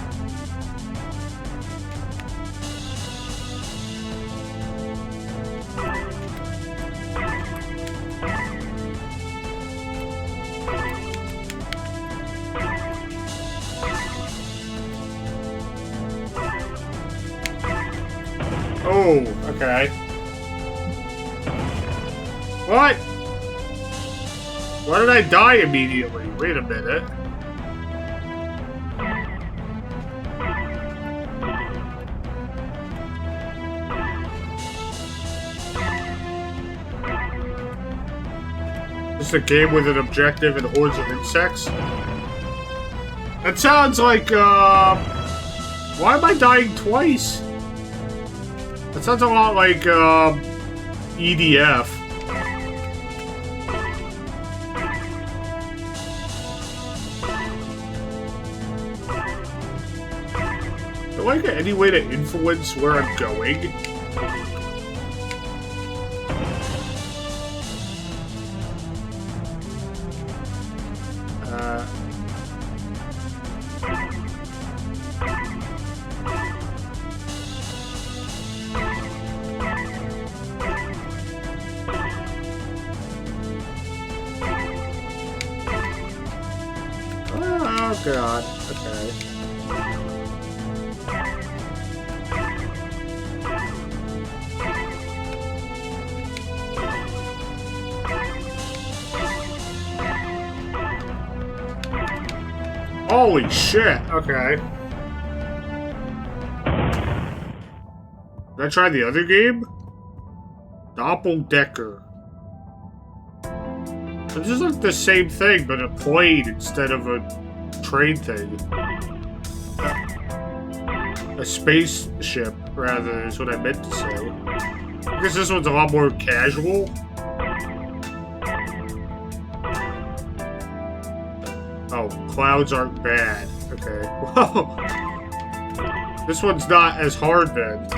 Oh, okay. What? Why did I die immediately? Wait a minute. This is a game with an objective and hordes of insects? That sounds like, why am I dying twice? That sounds a lot like, EDF. Do I get any way to influence where I'm going? Oh god, okay. Holy shit, okay. Did I try the other game? Doppeldecker. This is like the same thing, but a plane instead of a train thing. A spaceship, rather, is what I meant to say. I guess this one's a lot more casual. Oh, clouds aren't bad. Okay. Whoa. This one's not as hard then.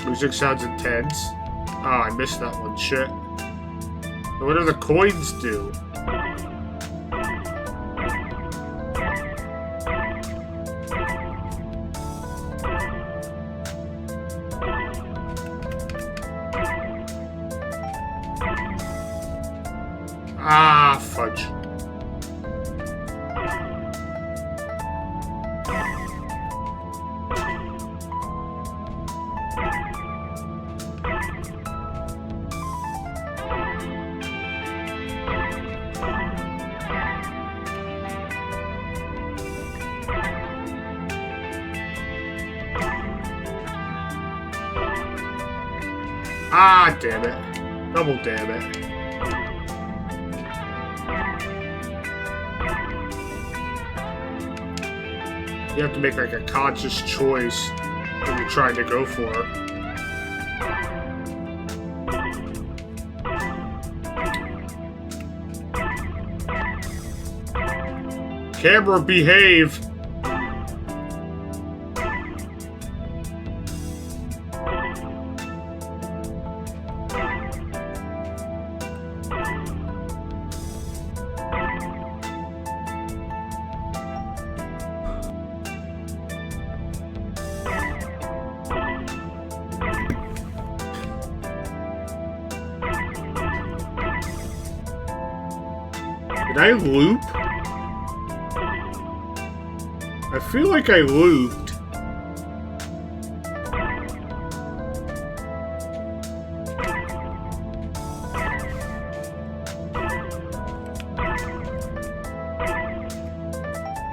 Music sounds intense. Oh, I missed that one. Shit. What do the coins do? Ah, fudge. Ah, damn it. Double damn it. You have to make like a conscious choice when you're trying to go for it. Camera, behave! Did I loop? I feel like I looped.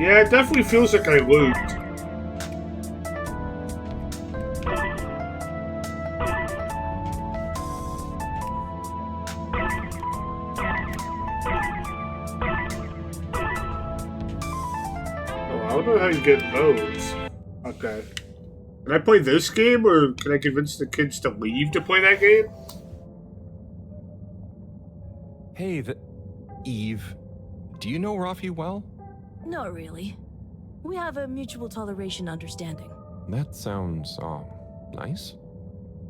Yeah, it definitely feels like I looped. Oh, I don't know how you get those. Okay. Can I play this game, or can I convince the kids to leave to play that game? Hey, Eve. Do you know Rafi well? Not really. We have a mutual toleration understanding. That sounds, nice.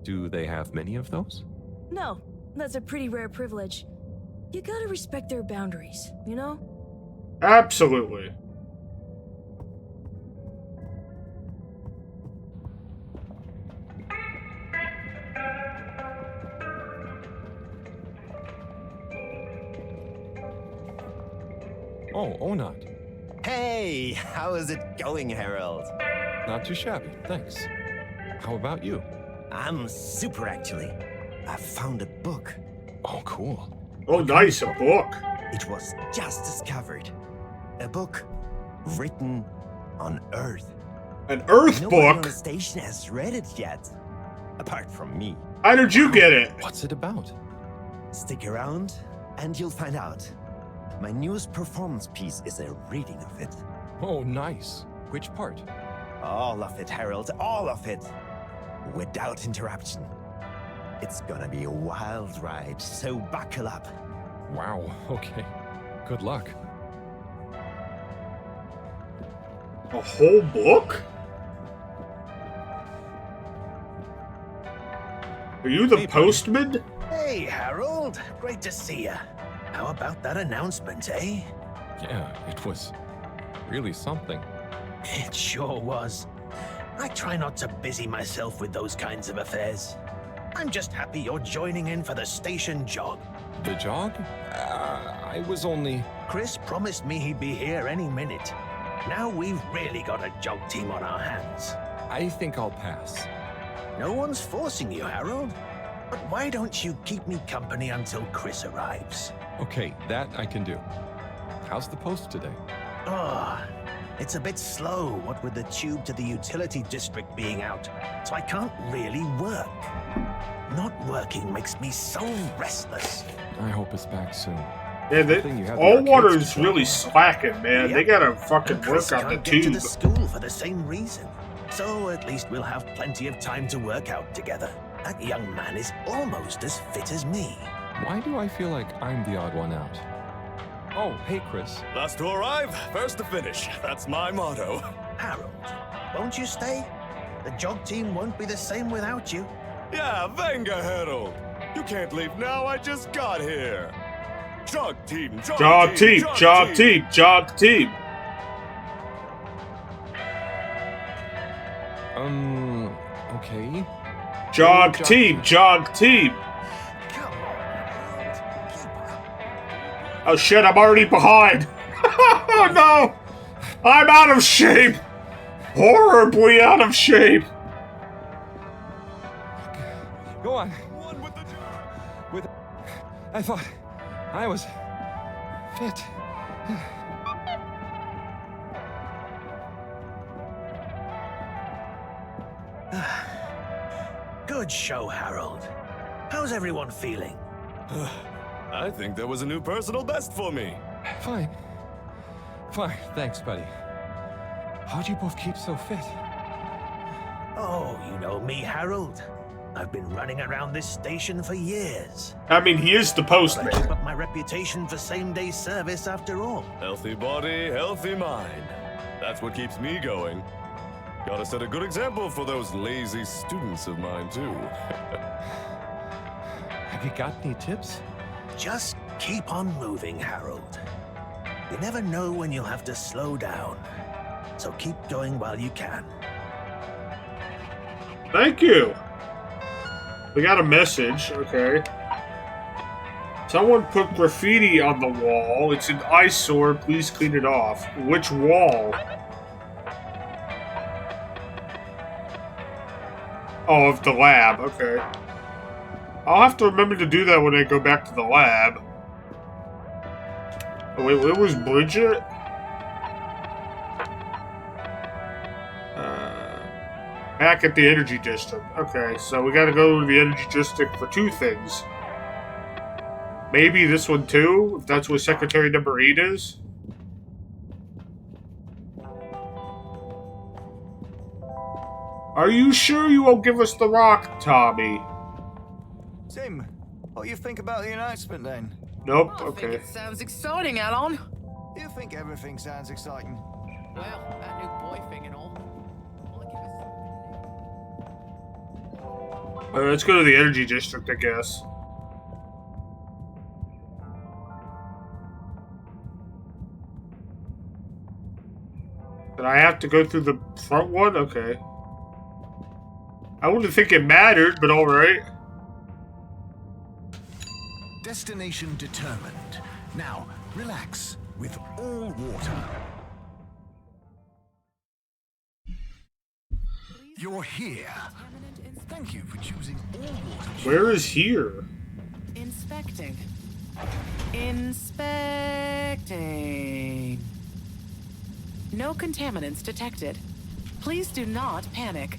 Do they have many of those? No, that's a pretty rare privilege. You gotta respect their boundaries, you know? Absolutely. Oh, Onat. Hey, how is it going, Harold? Not too shabby, thanks. How about you? I'm super, actually. I found a book. Oh, cool. Oh, nice, a book. It was just discovered. A book written on Earth. An Earth Nobody on book? the station has read it yet, apart from me. How did you get it? What's it about? Stick around, and you'll find out. My newest performance piece is a reading of it. Oh, nice. Which part? All of it, Harold, all of it. Without interruption. It's gonna be a wild ride, so buckle up. Wow, okay. Good luck. A whole book? Are you the postman? Hey, Harold. Great to see ya. How about that announcement, eh? Yeah, it was really something. It sure was. I try not to busy myself with those kinds of affairs. I'm just happy you're joining in for the station jog. The jog? I was only... Chris promised me he'd be here any minute. Now we've really got a jog team on our hands. I think I'll pass. No one's forcing you, Harold. But why don't you keep me company until Chris arrives? Okay, that I can do. How's the post today? Oh, it's a bit slow, what with the tube to the utility district being out, so I can't really work. Not working makes me so restless. I hope it's back soon. Yeah, all water is really slacking, man. They gotta fucking Chris work on the can't get to tube. the school for the same reason. So at least we'll have plenty of time to work out together. That young man is almost as fit as me. Why do I feel like I'm the odd one out? Oh, hey, Chris. Last to arrive, first to finish. That's my motto. Harold, won't you stay? The jog team won't be the same without you. Yeah, venga, Harold. You can't leave now, I just got here. Jog team, Jog team, jog team, jog team. Okay. Jog team, jog team. Oh shit, I'm already behind. Oh no! I'm out of shape! Horribly out of shape! Go on. With I thought I was fit. Good show, Harold. How's everyone feeling? I think there was a new personal best for me. Fine. Fine, thanks, buddy. How'd you both keep so fit? Oh, you know me, Harold. I've been running around this station for years. I mean, he is the postman. But I keep up my reputation for same-day service after all. Healthy body, healthy mind. That's what keeps me going. Gotta set a good example for those lazy students of mine, too. Have you got any tips? Just keep on moving, Harold. You never know when you'll have to slow down. So keep going while you can. Thank you. We got a message, okay. Someone put graffiti on the wall. It's an eyesore. Please clean it off. Which wall? Oh, of the lab. Okay. I'll have to remember to do that when I go back to the lab. Oh, wait, where was Bridget? Back at the energy district. Okay, so we gotta go to the energy district for 2 things. Maybe this one too, if that's where Secretary number 8 is. Are you sure you won't give us the rock, Tommy? Tim, what do you think about the announcement then? Nope, I think okay. it sounds exciting, Alan. Do you think everything sounds exciting? Well, that new boy thing and all. Let's go to the energy district, I guess. But I have to go through the front one? Okay. I wouldn't think it mattered, but alright. Destination determined. Now, relax with all water. You're here. Thank you for choosing all water. Where is here? Inspecting. Inspecting. No contaminants detected. Please do not panic.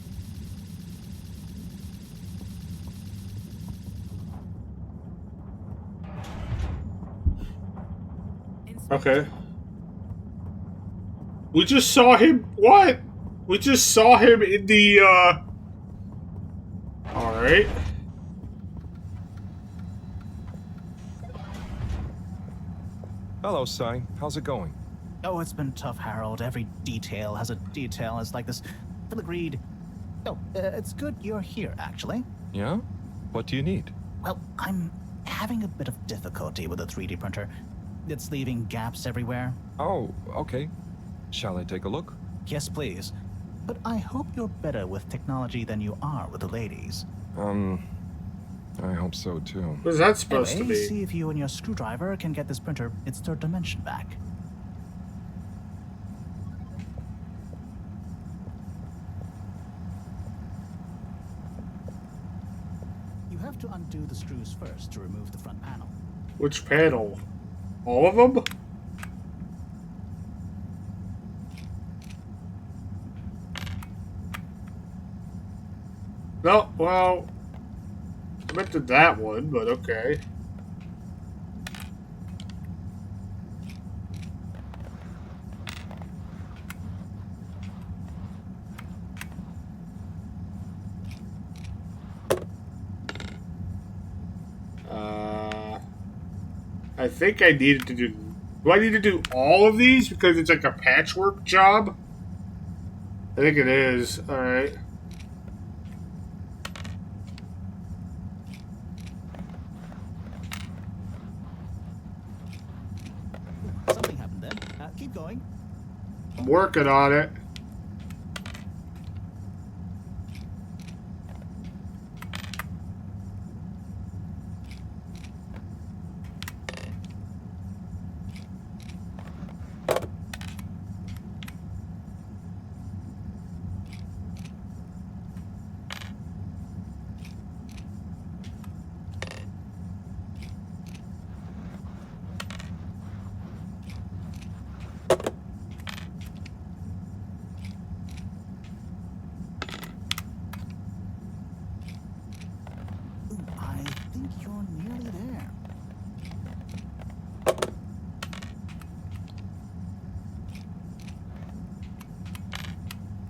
Okay. We just saw him. What? We just saw him in the, Alright. Hello, Si. How's it going? Oh, it's been tough, Harold. Every detail has a detail. It's like this filigreed. Oh, it's good you're here, actually. Yeah? What do you need? Well, I'm having a bit of difficulty with the 3D printer. It's leaving gaps everywhere. Oh, okay. Shall I take a look? Yes, please. But I hope you're better with technology than you are with the ladies. I hope so too. What is that supposed Anyway, to be? see if you and your screwdriver can get this printer its 3rd dimension back. You have to undo the screws first to remove the front panel. Which panel? All of them? No, well, I meant to that one, but okay. I think I needed to do... Do I need to do all of these because it's like a patchwork job? I think it is. Alright. Something happened then. Keep going. I'm working on it. I think you're nearly there.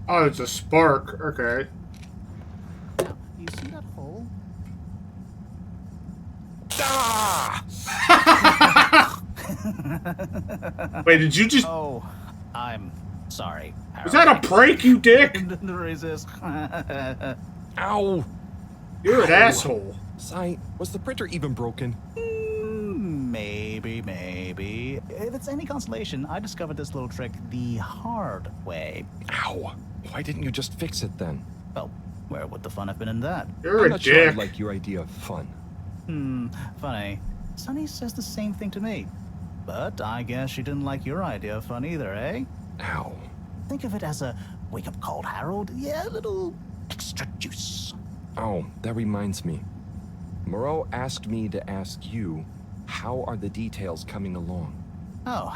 Oh, it's a spark. Okay. Now, you see that hole? Wait, did you just... Oh, I'm sorry, Harold. Was that a prank, you dick? Didn't resist. Ow! You're an asshole. Si, was the printer even broken? Maybe. If it's any consolation, I discovered this little trick the hard way. Ow! Why didn't you just fix it then? Well, where would the fun have been in that? You're I'm a not sure I dick. like your idea of fun. Funny. Sonny says the same thing to me. But I guess she didn't like your idea of fun either, eh? Ow. Think of it as a wake-up call, Harold. Yeah, a little extra juice. Oh, that reminds me. Moreau asked me to ask you, how are the details coming along? Oh,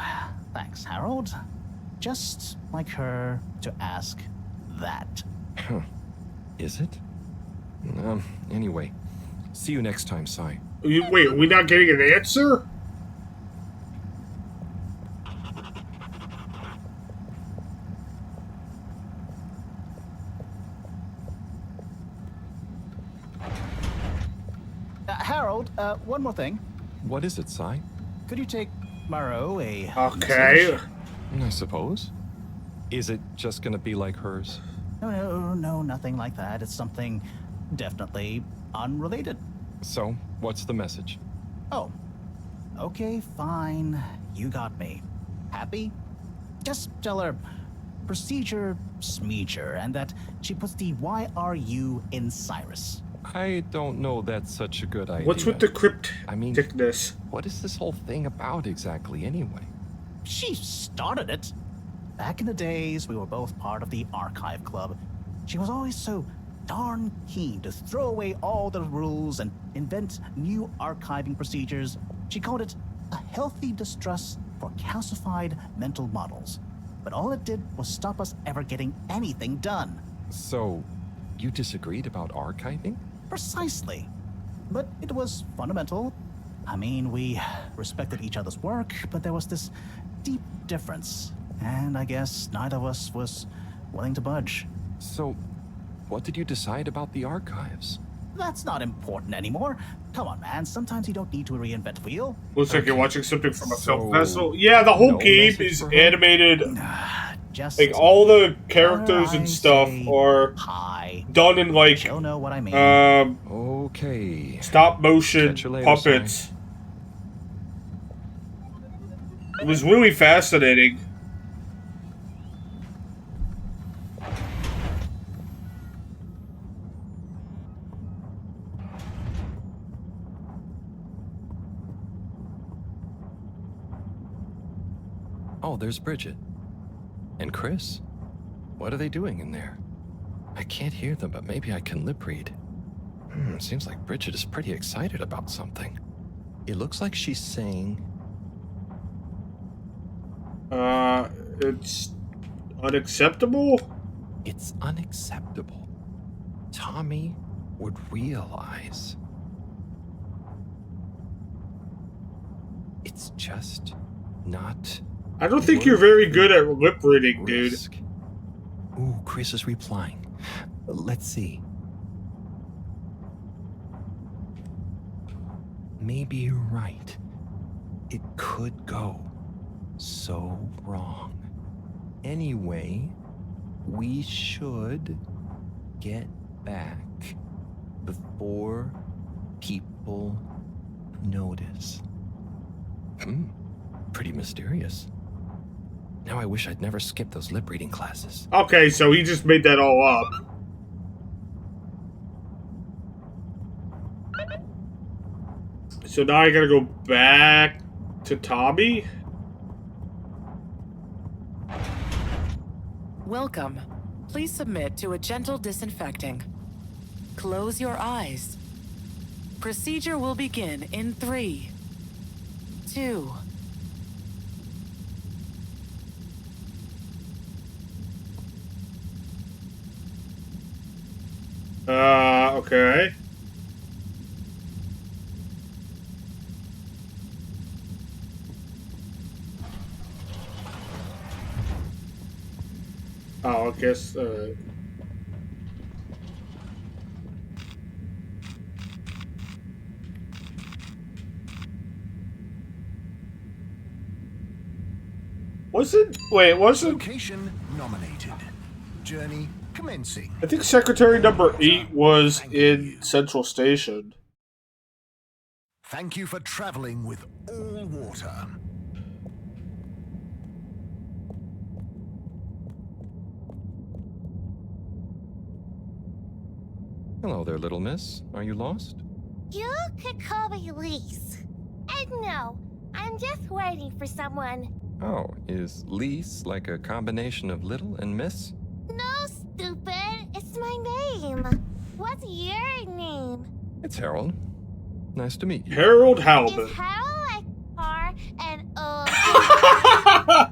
thanks, Harold. Just like her to ask that. Huh. Is it? Anyway, see you next time, Sai. Wait, are we not getting an answer? Harold, one more thing. What is it, Sai? Could you take Maro a Okay. message? I suppose. Is it just gonna be like hers? No, nothing like that. It's something definitely unrelated. So, what's the message? Oh, okay, fine. You got me. Happy? Just tell her procedure smeecher and that she puts the YRU in Cyrus. I don't know that's such a good idea. What's with the I mean, crypticness? what is this whole thing about exactly, anyway? She started it. Back in the days, we were both part of the Archive Club. She was always so darn keen to throw away all the rules and invent new archiving procedures. She called it a healthy distrust for calcified mental models. But all it did was stop us ever getting anything done. So, you disagreed about archiving? Precisely. But it was fundamental. I mean, we respected each other's work, but there was this deep difference. And I guess neither of us was willing to budge. So, what did you decide about the archives? That's not important anymore. Come on, man. Sometimes you don't need to reinvent the wheel. Looks like you're watching something from a film festival. Yeah, the whole game is animated. Just like all the characters and stuff are done in like You'll know what I mean. Okay. Stop motion Catch you later, puppets. It was really fascinating. Oh, there's Bridget. And Chris. What are they doing in there? I can't hear them, but maybe I can lip read. Seems like Bridget is pretty excited about something. It looks like she's saying... It's unacceptable? It's unacceptable. Tommy would realize. It's just not... I don't think you're very good at lip reading, dude. Ooh, Chris is replying. Let's see. Maybe you're right. It could go so wrong. Anyway, we should get back before people notice. Pretty mysterious. Now I wish I'd never skipped those lip reading classes. Okay, so he just made that all up. So now I gotta go back to Tommy? Welcome. Please submit to a gentle disinfecting. Close your eyes. Procedure will begin in 3, 2... Okay. Oh, I guess, wasn't... Location nominated. Journey commencing. I think Secretary number 8 was in Central Station. Thank you for traveling with all water. Hello there, little miss. Are you lost? You could call me Lise. And no, I'm just waiting for someone. Oh, is Lise like a combination of little and miss? No, stupid. It's my name. What's your name? It's Harold. Nice to meet you. Harold Halibut. Is Harold like car and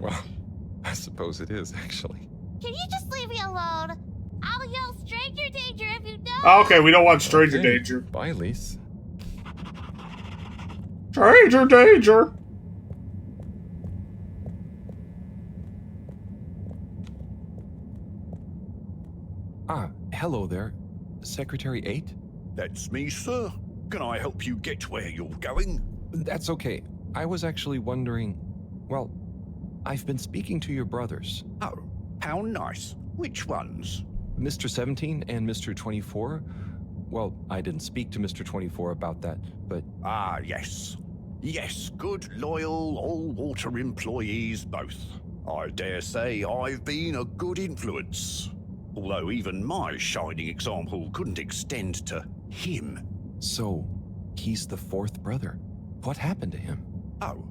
Well, I suppose it is, actually. Can you just leave me alone? I'll yell stranger danger if you don't. Oh, okay, we don't want stranger Okay. danger. Bye, Lise. Stranger danger. Ah, hello there. Secretary 8? That's me, sir. Can I help you get where you're going? That's okay. I was actually wondering... Well, I've been speaking to your brothers. Oh, how nice. Which ones? Mr. 17 and Mr. 24. Well, I didn't speak to Mr. 24 about that, but... Ah, yes. Yes, good, loyal, all-water employees both. I dare say I've been a good influence. Although even my shining example couldn't extend to him. So, he's the fourth brother. What happened to him? Oh,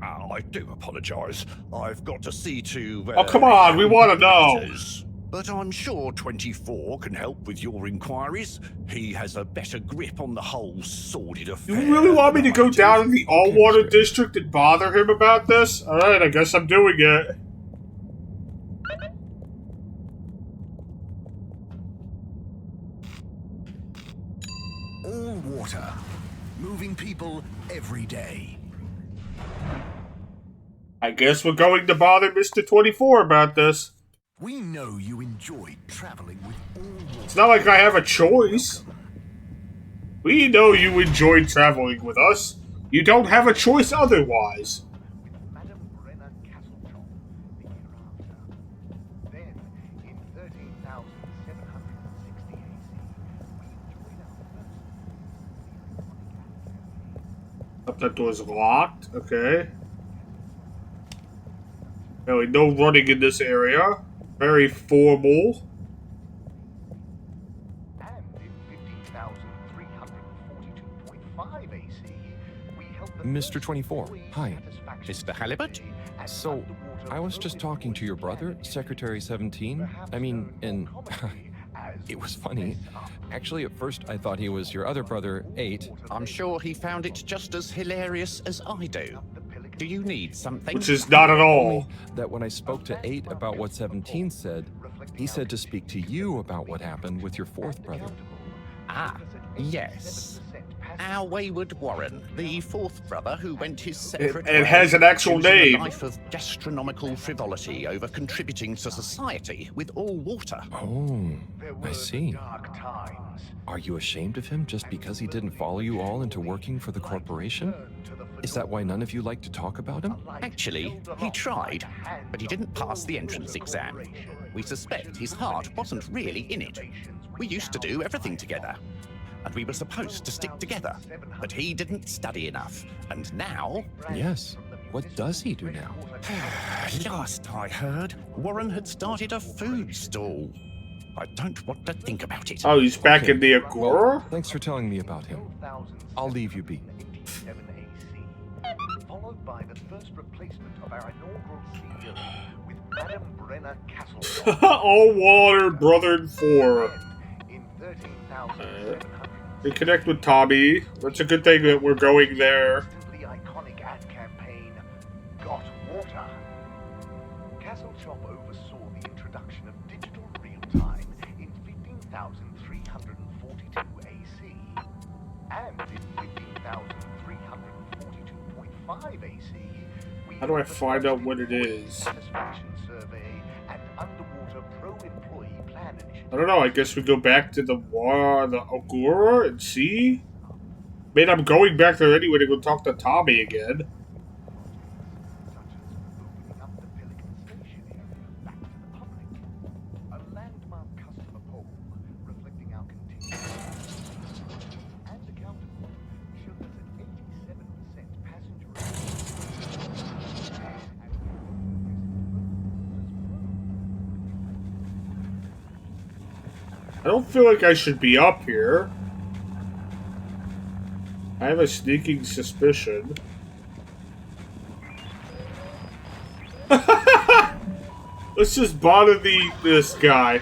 I do apologize. I've got to see to... Oh, come on, we want to know. matters. But I'm sure 24 can help with your inquiries. He has a better grip on the whole sordid affair. You really want me to go down to the all-water district and bother him about this? Alright, I guess I'm doing it. All water. Moving people every day. I guess we're going to bother Mr. 24 about this. We know you enjoyed traveling with all water. It's not like I have a choice. We know you enjoyed traveling with us. You don't have a choice otherwise. Up, that door's locked. Okay. Anyway, no running in this area. Very formal. Mr. 24, hi. Mr. Halibut? So, I was just talking to your brother, Secretary 17. I mean, and it was funny. Actually, at first I thought he was your other brother, 8. I'm sure he found it just as hilarious as I do. Do you need something? Which is not at all. Only that when I spoke to 8 about what 17 said, he said to speak to you about what happened with your fourth brother. Ah, yes. Our wayward Warren, the fourth brother who went his separate It has an actual choosing name. A life of gastronomical frivolity over contributing to society with all water. Oh, I see. Are you ashamed of him just because he didn't follow you all into working for the corporation? Is that why none of you like to talk about him? Actually, he tried, but he didn't pass the entrance exam. We suspect his heart wasn't really in it. We used to do everything together. And we were supposed to stick together. But he didn't study enough. And now... Yes. What does he do now? Last I heard, Warren had started a food stall. I don't want to think about it. Oh, he's back in the Agora? Well, thanks for telling me about him. I'll leave you be. Followed by the first replacement of our inaugural CEO with Madam Brenna Castle. All water, brother and 4. Reconnect with Tommy. It's a good thing that we're going there. The iconic ad campaign, Got Water. Castle Chop oversaw the introduction of digital real-time in 15,342 AC. And in 15,342.5 AC, How do I find out what it is? satisfaction survey and underwater pro-employee plan initiative. I don't know, I guess we go back to the Agora and see? I mean, I'm going back there anyway to go talk to Tommy again. I don't feel like I should be up here. I have a sneaking suspicion. Let's just bother this guy.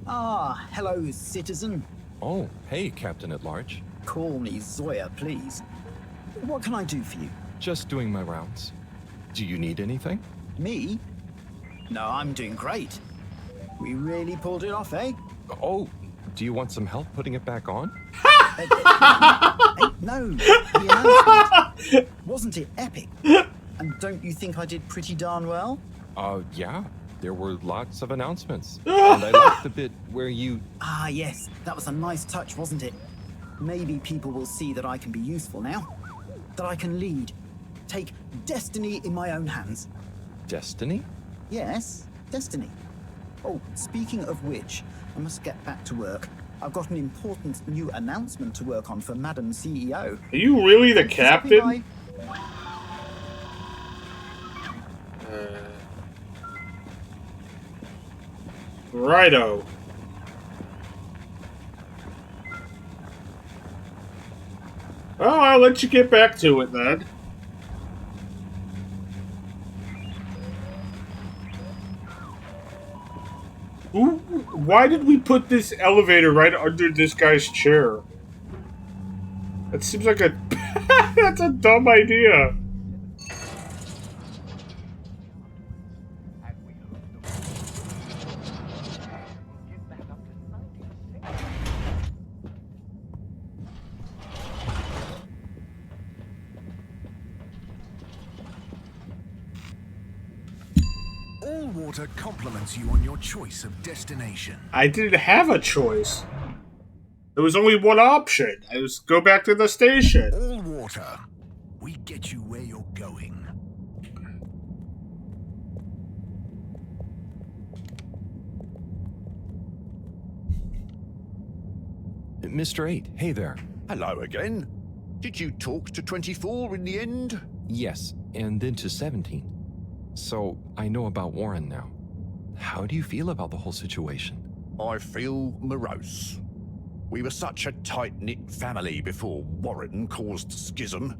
Ah, hello, citizen. Oh, hey, Captain at Large. Call me Zoya, please. What can I do for you? Just doing my rounds. Do you need anything? Me? No, I'm doing great. We really pulled it off, eh? Oh, do you want some help putting it back on? No, the announcement. Wasn't it epic? And don't you think I did pretty darn well? Yeah. There were lots of announcements. And I liked the bit where you... Ah, yes. That was a nice touch, wasn't it? Maybe people will see that I can be useful now. That I can lead. Take destiny in my own hands. Destiny? Yes, destiny. Oh, speaking of which, I must get back to work. I've got an important new announcement to work on for Madam CEO. Are you really the captain? Righto. Oh, I'll let you get back to it then. Ooh, why did we put this elevator right under this guy's chair? That seems like a... That's a dumb idea. All water compliments you on your choice of destination. I didn't have a choice. There was only one option. I was go back to the station. All water. We get you where you're going. Mr. 8, hey there. Hello again. Did you talk to 24 in the end? Yes, and then to 17. So, I know about Warren now. How do you feel about the whole situation? I feel morose. We were such a tight-knit family before Warren caused schism.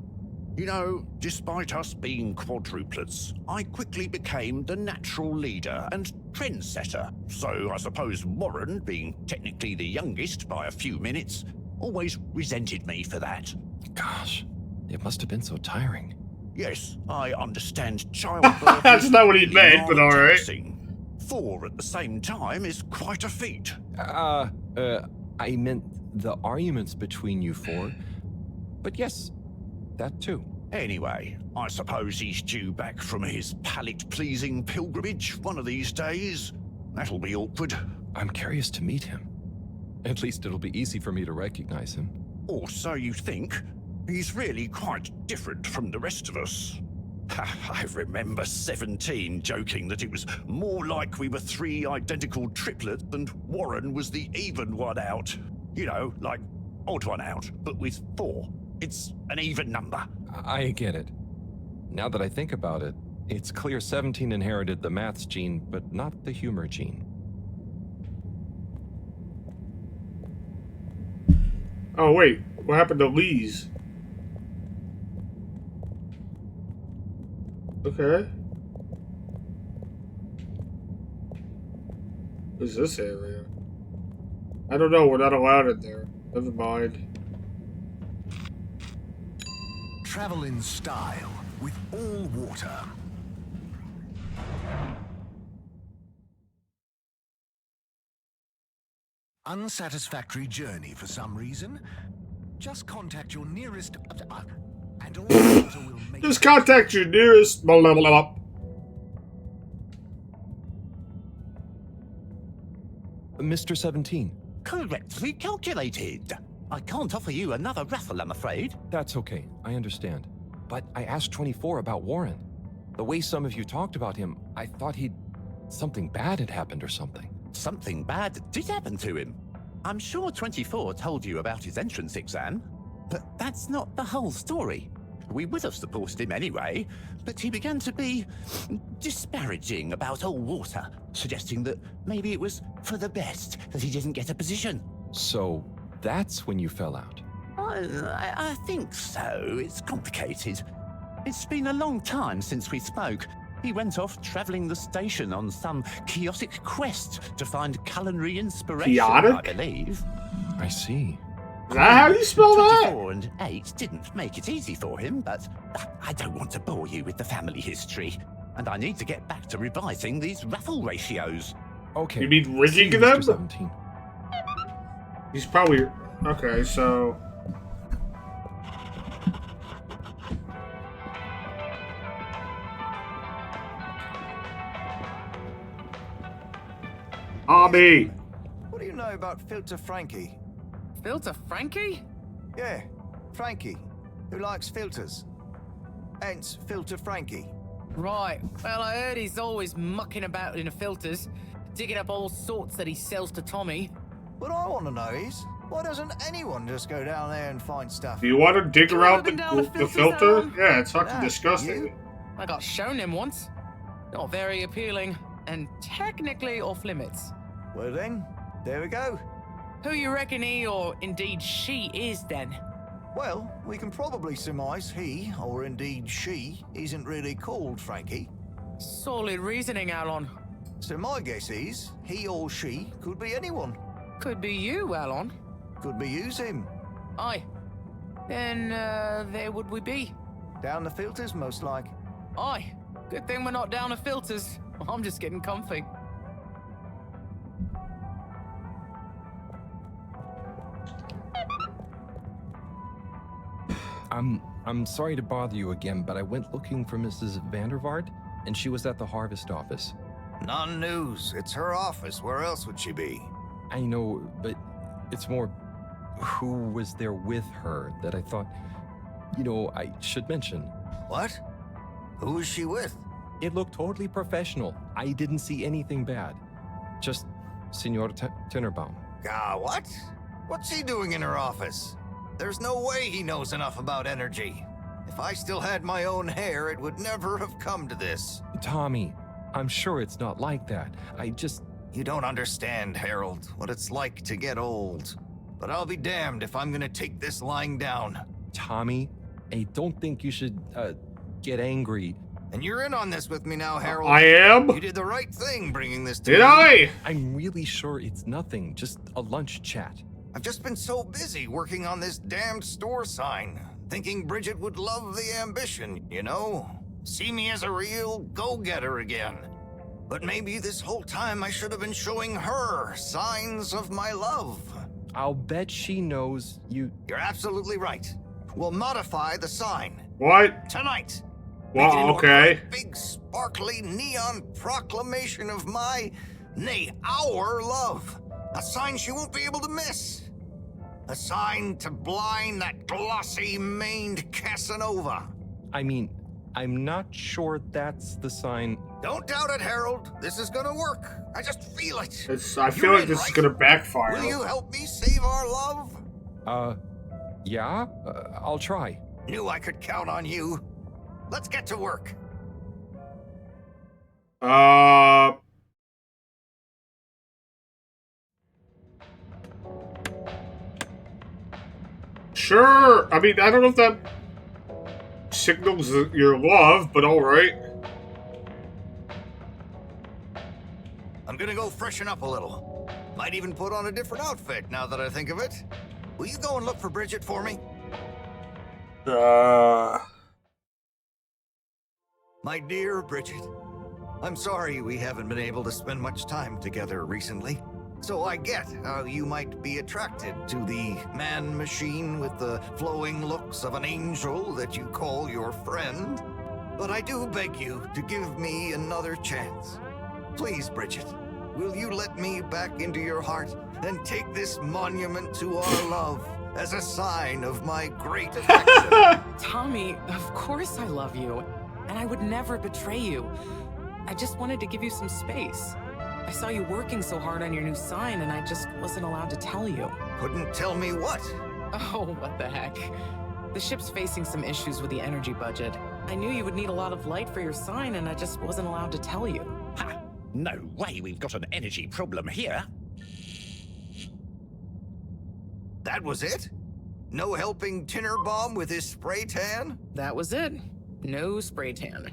You know, despite us being quadruplets, I quickly became the natural leader and trendsetter. So I suppose Warren, being technically the youngest by a few minutes, always resented me for that. Gosh, it must have been so tiring. Yes, I understand childbirth. That's not what he meant, but alright. 4 at the same time is quite a feat. I meant the arguments between you 4. But yes, that too. Anyway, I suppose he's due back from his palate-pleasing pilgrimage one of these days. That'll be awkward. I'm curious to meet him. At least it'll be easy for me to recognize him. Or so you think. He's really quite different from the rest of us. I remember 17 joking that it was more like we were 3 identical triplets and Warren was the even one out. You know, like odd one out, but with 4. It's an even number. I get it. Now that I think about it, it's clear 17 inherited the maths gene, but not the humor gene. Oh, wait. What happened to Lee's? Okay. What's this area? I don't know. We're not allowed in there. Never mind. Travel in style with all water. Unsatisfactory journey for some reason? Just contact your nearest and all water will make Just contact your nearest blah, blah, blah, blah. Mr. 17. Correctly calculated. I can't offer you another raffle, I'm afraid. That's okay, I understand. But I asked 24 about Warren. The way some of you talked about him, I thought something bad had happened or something. Something bad did happen to him. I'm sure 24 told you about his entrance exam, but that's not the whole story. We would have supported him anyway, but he began to be disparaging about old water, suggesting that maybe it was for the best that he didn't get a position. So that's when you fell out? I think so. It's complicated. It's been a long time since we spoke. He went off traveling the station on some chaotic quest to find culinary inspiration, Chaotic? I believe. I see. Is that how you spell that? 24 and 8 didn't make it easy for him, but I don't want to bore you with the family history. And I need to get back to revising these raffle ratios. Okay. You mean See rigging you, them? Mr. 17. He's probably... Okay, so... Army! What do you know about Filter Frankie? Filter Frankie? Yeah, Frankie, who likes filters. Hence, Filter Frankie. Right. Well, I heard he's always mucking about in the filters, digging up all sorts that he sells to Tommy. What I want to know is, why doesn't anyone just go down there and find stuff? Do you want to dig around been down the filter? Yeah, it's fucking Nah, disgusting. you? I got shown him once. Not very appealing, and technically off limits. Well then, there we go. Who you reckon he or indeed she is then? Well, we can probably surmise he, or indeed she, isn't really called Frankie. Solid reasoning, Alon. So my guess is, he or she could be anyone. Could be you, Alon. Could be use him. Aye. Then, there would we be? Down the filters, most like. Aye. Good thing we're not down the filters. I'm just getting comfy. I'm sorry to bother you again, but I went looking for Mrs. Vandervaart, and she was at the harvest office. Non-news. It's her office. Where else would she be? I know, but it's more who was there with her that I thought, I should mention. What? Who is she with? It looked totally professional. I didn't see anything bad. Just Senor Tinnerbaum. What? What's he doing in her office? There's no way he knows enough about energy. If I still had my own hair, it would never have come to this. Tommy, I'm sure it's not like that. You don't understand, Harold, what it's like to get old. But I'll be damned if I'm gonna take this lying down. Tommy, I don't think you should, get angry. And you're in on this with me now, Harold. I am? You did the right thing bringing this to Did me. I? I'm really sure it's nothing, just a lunch chat. I've just been so busy working on this damned store sign, thinking Bridget would love the ambition, See me as a real go-getter again. But maybe this whole time I should have been showing her signs of my love. I'll bet she knows you... You're absolutely right. We'll modify the sign. What? Tonight. Well, okay. Big, sparkly neon proclamation of nay, our love. A sign she won't be able to miss. A sign to blind that glossy-maned Casanova. I mean, I'm not sure that's the sign. Don't doubt it, Harold. This is gonna work. I just feel it. I feel like this is gonna backfire. Will you help me save our love? Yeah? I'll try. Knew I could count on you. Let's get to work. Sure. I mean, I don't know if that signals your love, but alright. I'm gonna go freshen up a little. Might even put on a different outfit now that I think of it. Will you go and look for Bridget for me? My dear Bridget, I'm sorry we haven't been able to spend much time together recently. So I get how you might be attracted to the man-machine with the flowing looks of an angel that you call your friend. But I do beg you to give me another chance. Please, Bridget, will you let me back into your heart and take this monument to our love as a sign of my great affection? Tommy, of course I love you, and I would never betray you. I just wanted to give you some space. I saw you working so hard on your new sign, and I just wasn't allowed to tell you. Couldn't tell me what? Oh, what the heck. The ship's facing some issues with the energy budget. I knew you would need a lot of light for your sign, and I just wasn't allowed to tell you. Ha! No way we've got an energy problem here. That was it? No helping Tinnerbaum with his spray tan? That was it. No spray tan.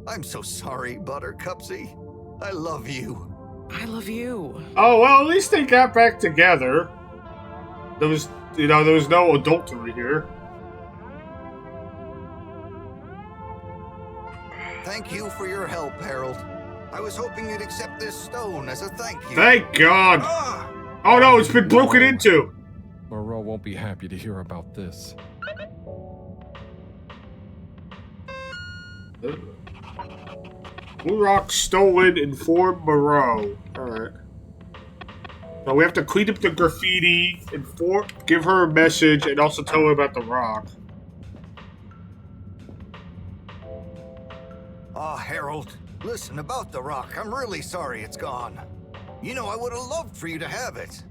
I'm so sorry, Buttercupsy. I love you. I love you. Oh, well, at least they got back together. There was no adultery here. Thank you for your help, Harold. I was hoping you'd accept this stone as a thank you. Thank God! Oh no, it's been broken into! Moreau won't be happy to hear about this. Blue rock stolen, inform Moreau. Alright. Now we have to clean up the graffiti, give her a message, and also tell her about the rock. Ah, Harold, listen, about the rock, I'm really sorry it's gone. You know, I would have loved for you to have it.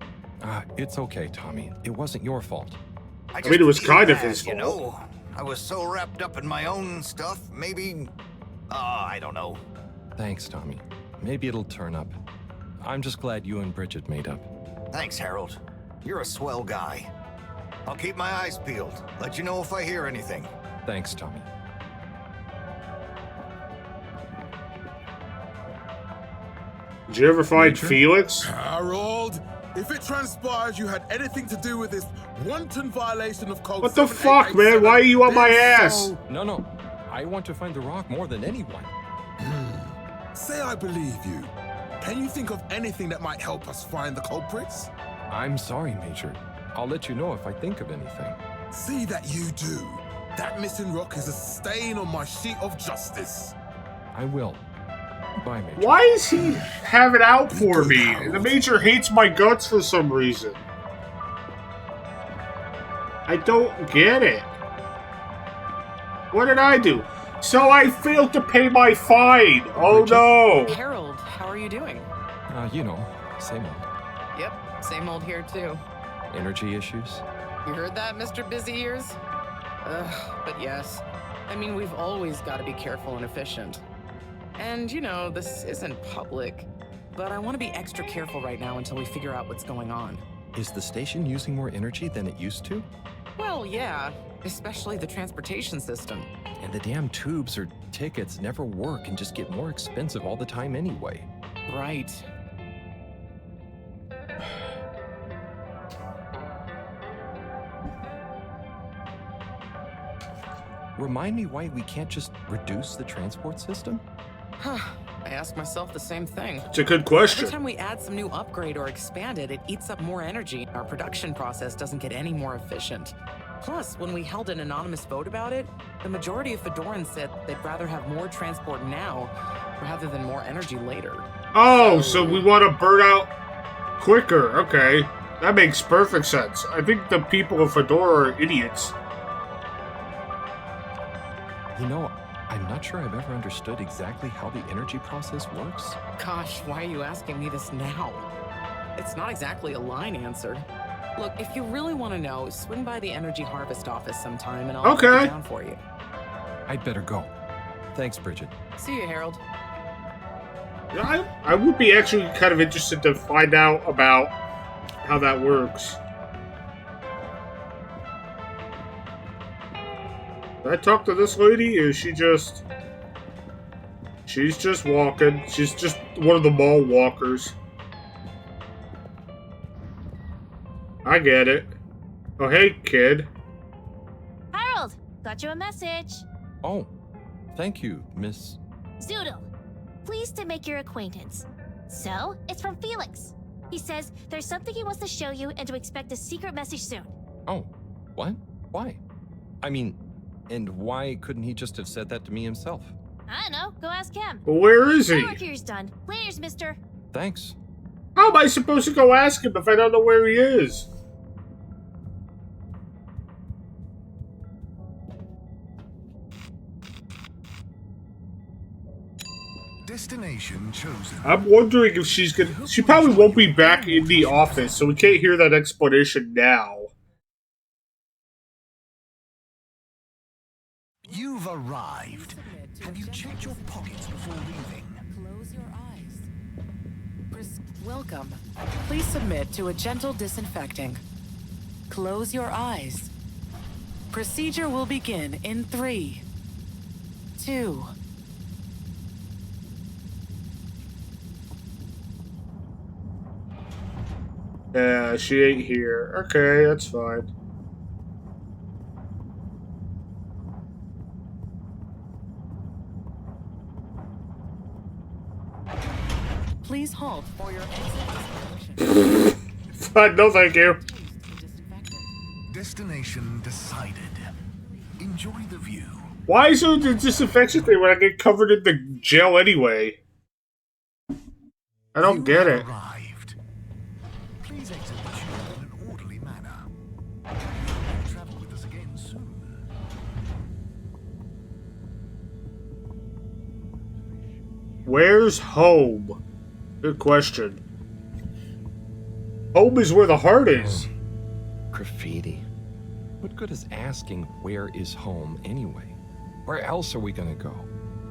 It's okay, Tommy. It wasn't your fault. I mean, it was feel kind of bad, his fault. You know, I was so wrapped up in my own stuff, maybe... I don't know. Thanks, Tommy. Maybe it'll turn up. I'm just glad you and Bridget made up. Thanks, Harold. You're a swell guy. I'll keep my eyes peeled. Let you know if I hear anything. Thanks, Tommy. Did you ever find Felix? Harold, if it transpires you had anything to do with this wanton violation of code... What the fuck, man? Why are you on my ass? No. I want to find the rock more than anyone. Say I believe you. Can you think of anything that might help us find the culprits? I'm sorry, Major. I'll let you know if I think of anything. See that you do. That missing rock is a stain on my sheet of justice. I will. Bye, Major. Why is he having out for me? The Major hates my guts for some reason. I don't get it. What did I do? So I failed to pay my fine. Oh no. Harold, how are you doing? You know, same old. Yep, same old here too. Energy issues? You heard that, Mr. Busy Ears? But yes. I mean, we've always got to be careful and efficient. And, you know, this isn't public, but I want to be extra careful right now until we figure out what's going on. Is the station using more energy than it used to? Well, yeah, especially the transportation system. And the damn tubes or tickets never work and just get more expensive all the time anyway. Right. Remind me why we can't just reduce the transport system? Huh. I ask myself the same thing. It's a good question. Every time we add some new upgrade or expand it, it eats up more energy. Our production process doesn't get any more efficient. Plus, when we held an anonymous vote about it, the majority of Fedorans said they'd rather have more transport now rather than more energy later. Oh, so we want to burn out quicker. Okay. That makes perfect sense. I think the people of Fedora are idiots. You know, I'm not sure I've ever understood exactly how the energy process works. Gosh, why are you asking me this now? It's not exactly a line answer. Look, if you really want to know, swing by the Energy Harvest office sometime and I'll break it down for you. I'd better go. Thanks, Bridget. See you, Harold. Yeah, I would be actually kind of interested to find out about how that works. Did I talk to this lady? Or is she just... She's just walking. She's just one of the mall walkers. I get it. Oh, hey, kid. Harold, got you a message. Oh, thank you, Miss... Zoodle, pleased to make your acquaintance. So, it's from Felix. He says there's something he wants to show you and to expect a secret message soon. Oh, what? Why? I mean, and why couldn't he just have said that to me himself? I don't know, go ask him. Well, where is he? My work here's done. Laters, mister. Thanks. How am I supposed to go ask him if I don't know where he is? Destination chosen. I'm wondering if she's gonna... She probably won't be back in the office, so we can't hear that explanation now. You've arrived. Have you checked your pockets before leaving? Close your eyes. Welcome. Please submit to a gentle disinfecting. Close your eyes. Procedure will begin in 3, 2. Yeah, she ain't here. Okay, that's fine. Please halt for your exit. No, thank you. Destination decided. Enjoy the view. Why is there the disinfection thing when I get covered in the gel anyway? I don't get it. Arrived. Please exit the tube in an orderly manner. Travel with us again soon. Where's home? Good question. Home is where the heart is. Graffiti. What good is asking where is home anyway? Where else are we gonna go?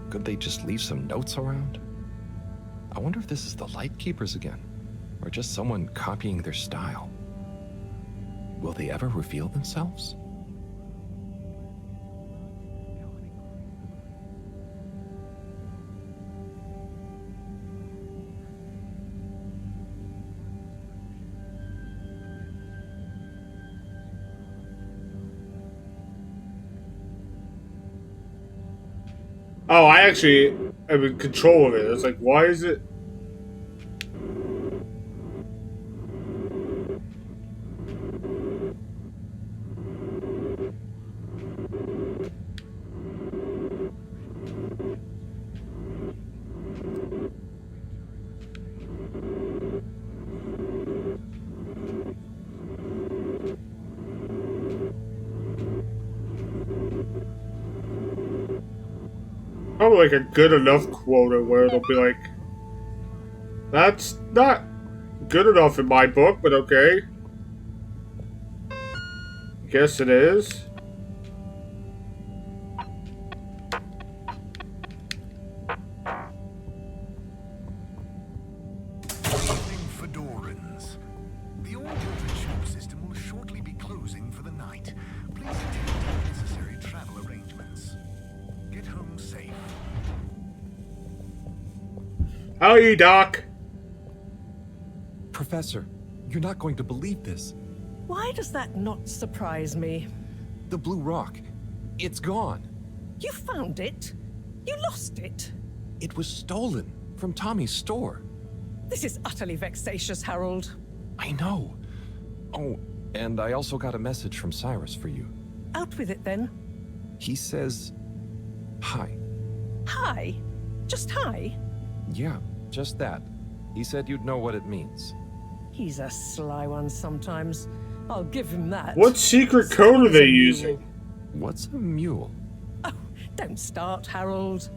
Could they just leave some notes around? I wonder if this is the Lightkeepers again, or just someone copying their style. Will they ever reveal themselves? Oh, I actually am in control of it. It's like, why is it? Probably like a good enough quota where they'll be like, that's not good enough in my book, but okay. Guess it is. Fedorans. The all-water tube system will shortly be closing for the night. Please attend to necessary travel arrangements. Get home safe. How are you, Doc? Professor, you're not going to believe this. Why does that not surprise me? The blue rock. It's gone. You found it? You lost it? It was stolen from Tommy's store. This is utterly vexatious, Harold. I know. Oh, and I also got a message from Cyrus for you. Out with it, then. He says, hi. Hi? Just hi? Yeah, just that. He said you'd know what it means. He's a sly one sometimes. I'll give him that. What secret code are they using? What's a mule? Oh, don't start, Harold.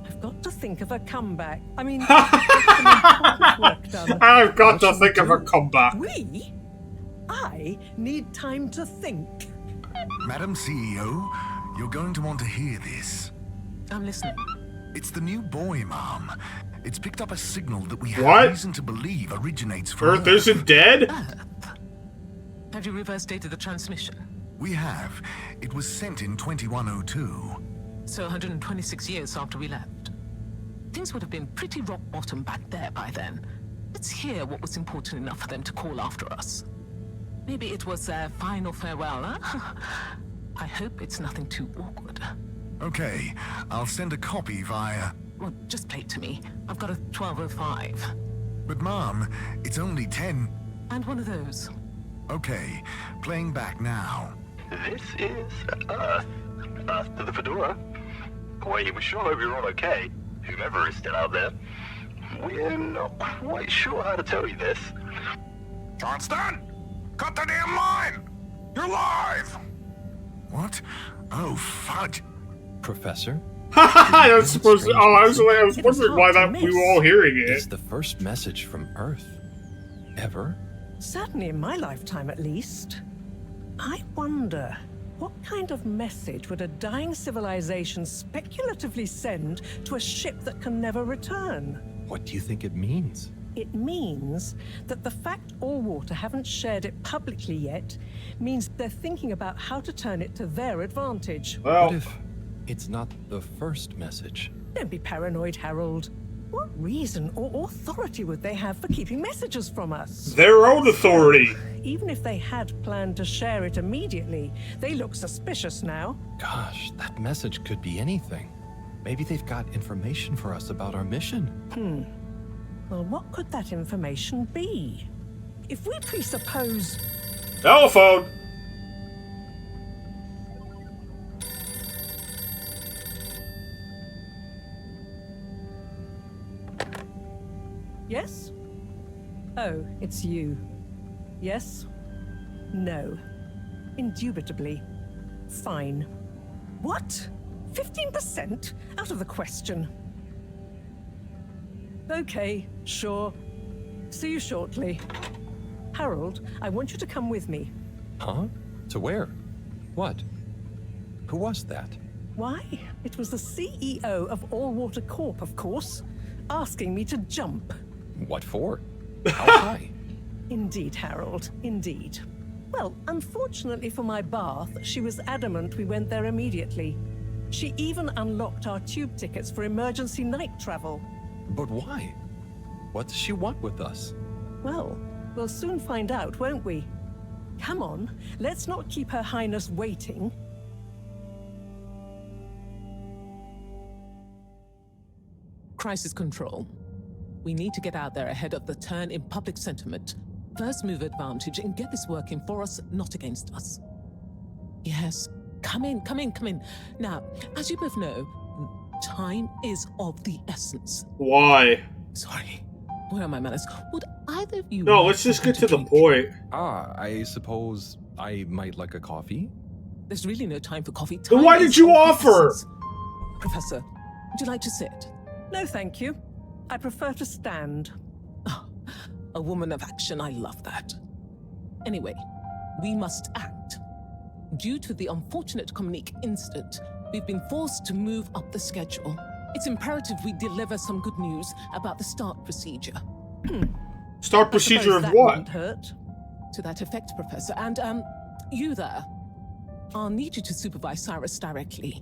I've got to think of a comeback. I mean, work done. I've got to think of a comeback. We? I need time to think. Madam CEO, you're going to want to hear this. I'm listening. It's the new buoy, Mom. It's picked up a signal that we have What? reason to believe originates from Earth isn't dead? Have you reverse dated the transmission? We have. It was sent in 2102. So 126 years after we left. Things would have been pretty rock bottom back there by then. Let's hear what was important enough for them to call after us. Maybe it was their final farewell, huh? I hope it's nothing too awkward. Okay, I'll send a copy via... Well, just play it to me. I've got a 1205. But Mom, it's only 10... And one of those. Okay, playing back now. This is Earth. Earth to the Fedora. We sure hope you're all okay, whomever is still out there. We're not quite sure how to tell you this. Johnston! Cut the damn line! You're live! What? Oh, fudge. Professor? I was supposed to. Oh, I was wondering why that we were all hearing it. It's the first message from Earth. Ever? Certainly in my lifetime, at least. I wonder, what kind of message would a dying civilization speculatively send to a ship that can never return? What do you think it means? It means that the fact Allwater haven't shared it publicly yet means they're thinking about how to turn it to their advantage. What if it's not the first message? Don't be paranoid, Harold. What reason or authority would they have for keeping messages from us? Their own authority. Even if they had planned to share it immediately, they look suspicious now. Gosh, that message could be anything. Maybe they've got information for us about our mission. Well, what could that information be? If we presuppose... Telephone! Yes? Oh, it's you. Yes? No. Indubitably. Fine. What? 15%? Out of the question. Okay, sure. See you shortly. Harold, I want you to come with me. Huh? To where? What? Who was that? Why? It was the CEO of Allwater Corp, of course, asking me to jump. What for? How high? Indeed, Harold, indeed. Well, unfortunately for my bath, she was adamant we went there immediately. She even unlocked our tube tickets for emergency night travel. But why? What does she want with us? Well, we'll soon find out, won't we? Come on, let's not keep Her Highness waiting. Crisis control. We need to get out there ahead of the turn in public sentiment. First move advantage and get this working for us, not against us. Yes, come in. Now, as you both know, time is of the essence. Why? Sorry, where are my manners? Would either of you... No, let's just get to the point. I suppose I might like a coffee? There's really no time for coffee. Then why did you offer? Professor, would you like to sit? No, thank you. I prefer to stand. A woman of action, I love that. Anyway, we must act. Due to the unfortunate Communique incident, we've been forced to move up the schedule. It's imperative we deliver some good news about the start procedure. Start procedure of what? Hurt. To that effect, Professor. And, you there. I'll need you to supervise Cyrus directly.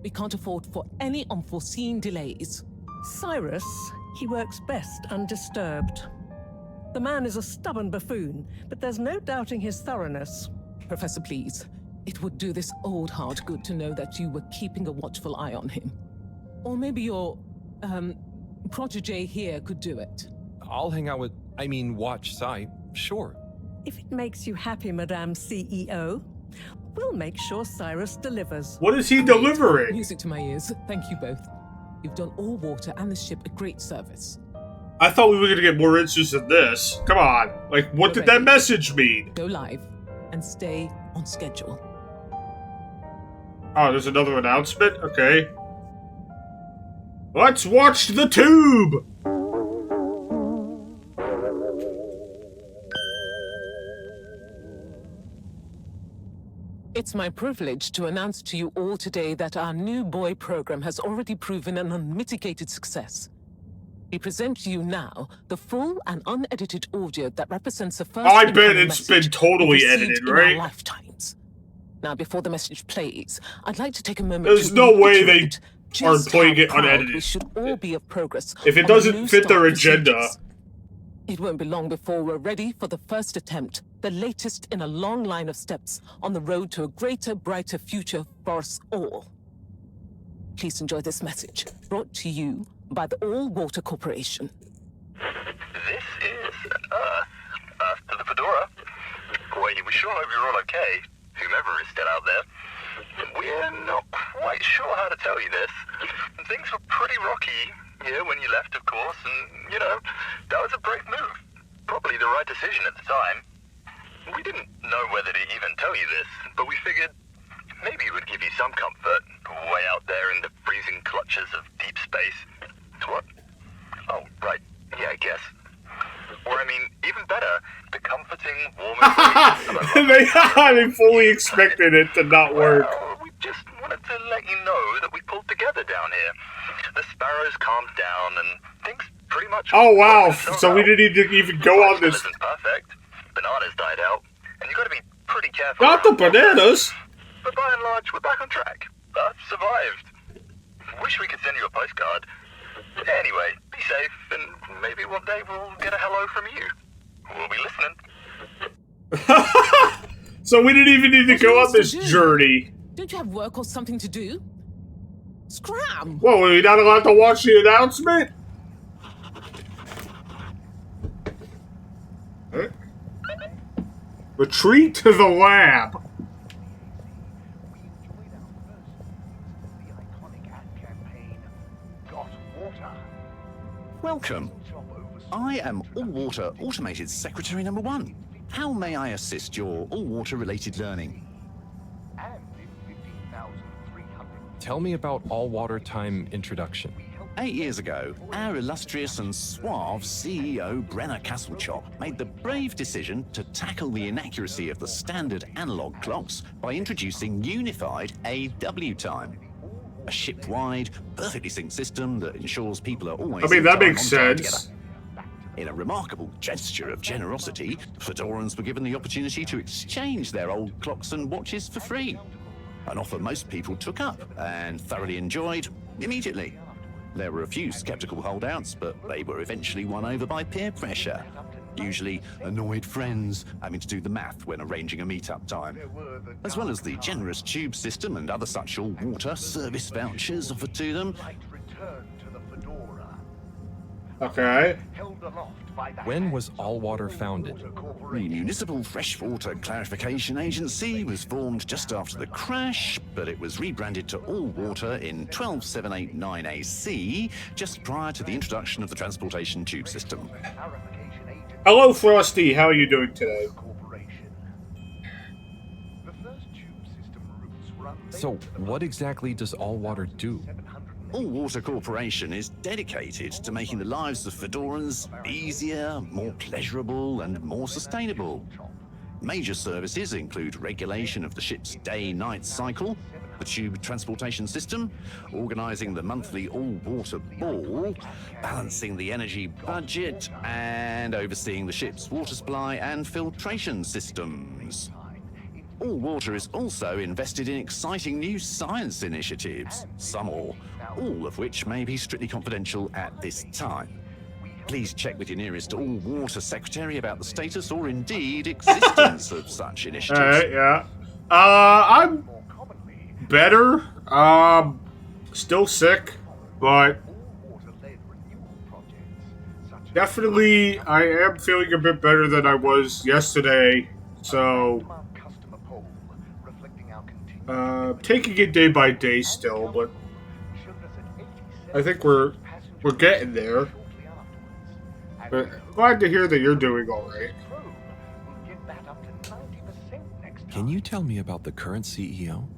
We can't afford for any unforeseen delays. Cyrus, he works best undisturbed. The man is a stubborn buffoon, but there's no doubting his thoroughness. Professor, please. It would do this old heart good to know that you were keeping a watchful eye on him. Or maybe your, protege here could do it. I'll hang out with, watch Cy, sure. If it makes you happy, Madame CEO, we'll make sure Cyrus delivers. What is he delivering? Music to my ears. Thank you both. You've done Allwater and the ship a great service. I thought we were going to get more answers than this. Come on. Like, what did that message mean? Go live and stay on schedule. Oh, there's another announcement? Okay. Let's watch the tube! It's my privilege to announce to you all today that our new boy program has already proven an unmitigated success. We present to you now the full and unedited audio that represents the first... I bet it's been totally edited, right? In our lifetimes. Now, before the message plays, I'd like to take a moment There's no way they are playing it unedited. We should all be of progress. If it doesn't fit their agenda... It won't be long before we're ready for the first attempt, the latest in a long line of steps on the road to a greater, brighter future for us all. Please enjoy this message, brought to you by the Allwater Corporation. This is Earth to the Fedora. We sure hope you're all okay, whomever is still out there. We're not quite sure how to tell you this. Things were pretty rocky here when you left, of course, and, that was a brave move. Probably the right decision at the time. We didn't know whether to even tell you this, but we figured maybe it would give you some comfort, way out there in the freezing clutches of deep space. What? Oh, right. Yeah, I guess. Or, even better, the comforting, warm They fully expected it to not work. Well, we just wanted to let you know that we pulled together down here. The sparrows calmed down and things pretty much... Oh, wow. So we didn't even go on this... Isn't perfect. Bananas died out, and you gotta be pretty careful. Not the bananas! But by and large, we're back on track. Earth survived. Wish we could send you a postcard. Anyway, be safe, and maybe one day we'll get a hello from you. We'll be listening. So we didn't even need to go on this journey. Don't you have work or something to do? Scram! Whoa, are we not allowed to watch the announcement? Retreat to the lab. Welcome. I am All-Water Automated Secretary number 1. How may I assist your all-water related learning? Tell me about all-water time introduction. 8 years ago, our illustrious and suave CEO, Brenner Castlechop, made the brave decision to tackle the inaccuracy of the standard analog clocks by introducing unified AW time. A ship-wide, perfectly synced system that ensures people are always I mean, that makes on time sense. together. In a remarkable gesture of generosity, Fedorans were given the opportunity to exchange their old clocks and watches for free. An offer most people took up and thoroughly enjoyed immediately. There were a few skeptical holdouts, but they were eventually won over by peer pressure. Usually annoyed friends having to do the math when arranging a meetup time. As well as the generous tube system and other such all-water service vouchers offered to them. Okay. When was All-Water founded? The Municipal Freshwater Clarification Agency was formed just after the crash, but it was rebranded to All-Water in 12789 AC, just prior to the introduction of the transportation tube system. Hello, Frosty. How are you doing today? So, what exactly does All-Water do? All-Water Corporation is dedicated to making the lives of Fedorans easier, more pleasurable, and more sustainable. Major services include regulation of the ship's day-night cycle, the tube transportation system, organising the monthly all-water ball, balancing the energy budget, and overseeing the ship's water supply and filtration systems. All-Water is also invested in exciting new science initiatives, some or all of which may be strictly confidential at this time. Please check with your nearest all-water secretary about the status or indeed existence of such initiatives. Alright, yeah. I'm better. Still sick, but definitely I am feeling a bit better than I was yesterday, so taking it day by day still, but I think we're getting there. But glad to hear that you're doing all right. Can you tell me about the current CEO?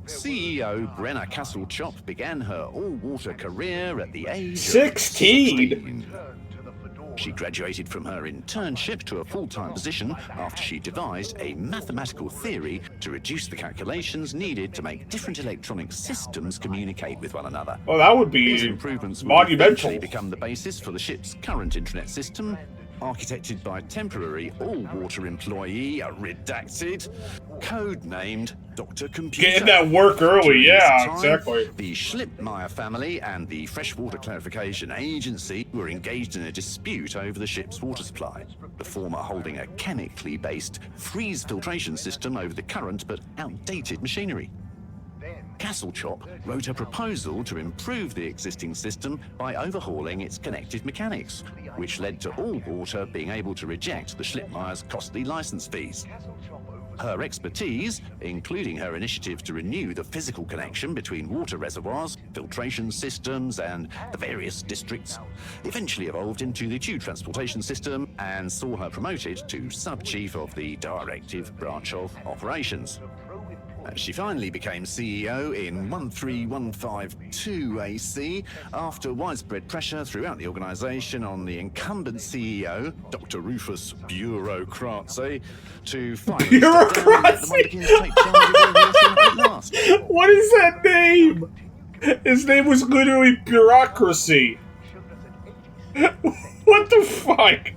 CEO Brenner Castlechop began her all-water career at the age 16. of 16. She graduated from her internship to a full-time position after she devised a mathematical theory to reduce the calculations needed to make different electronic systems communicate with one another. Well, that would be These improvements will monumental. eventually become the basis for the ship's current intranet system, architected by temporary all-water employee, redacted, code-named Dr. Computer. Getting that work early, During this yeah, time, exactly. The Schlippmeyer family and the Freshwater Clarification Agency were engaged in a dispute over the ship's water supply, the former holding a chemically based freeze filtration system over the current but outdated machinery. Castlechop wrote a proposal to improve the existing system by overhauling its connected mechanics, which led to All-Water being able to reject the Schlippmeyer's costly license fees. Her expertise, including her initiative to renew the physical connection between water reservoirs, filtration systems, and the various districts, eventually evolved into the tube transportation system and saw her promoted to sub-chief of the directive branch of operations. She finally became CEO in 13152 AC after widespread pressure throughout the organisation on the incumbent CEO, Dr. Rufus Bureaucracy, to finally Bureaucracy? What is that name? His name was literally Bureaucracy. What the fuck?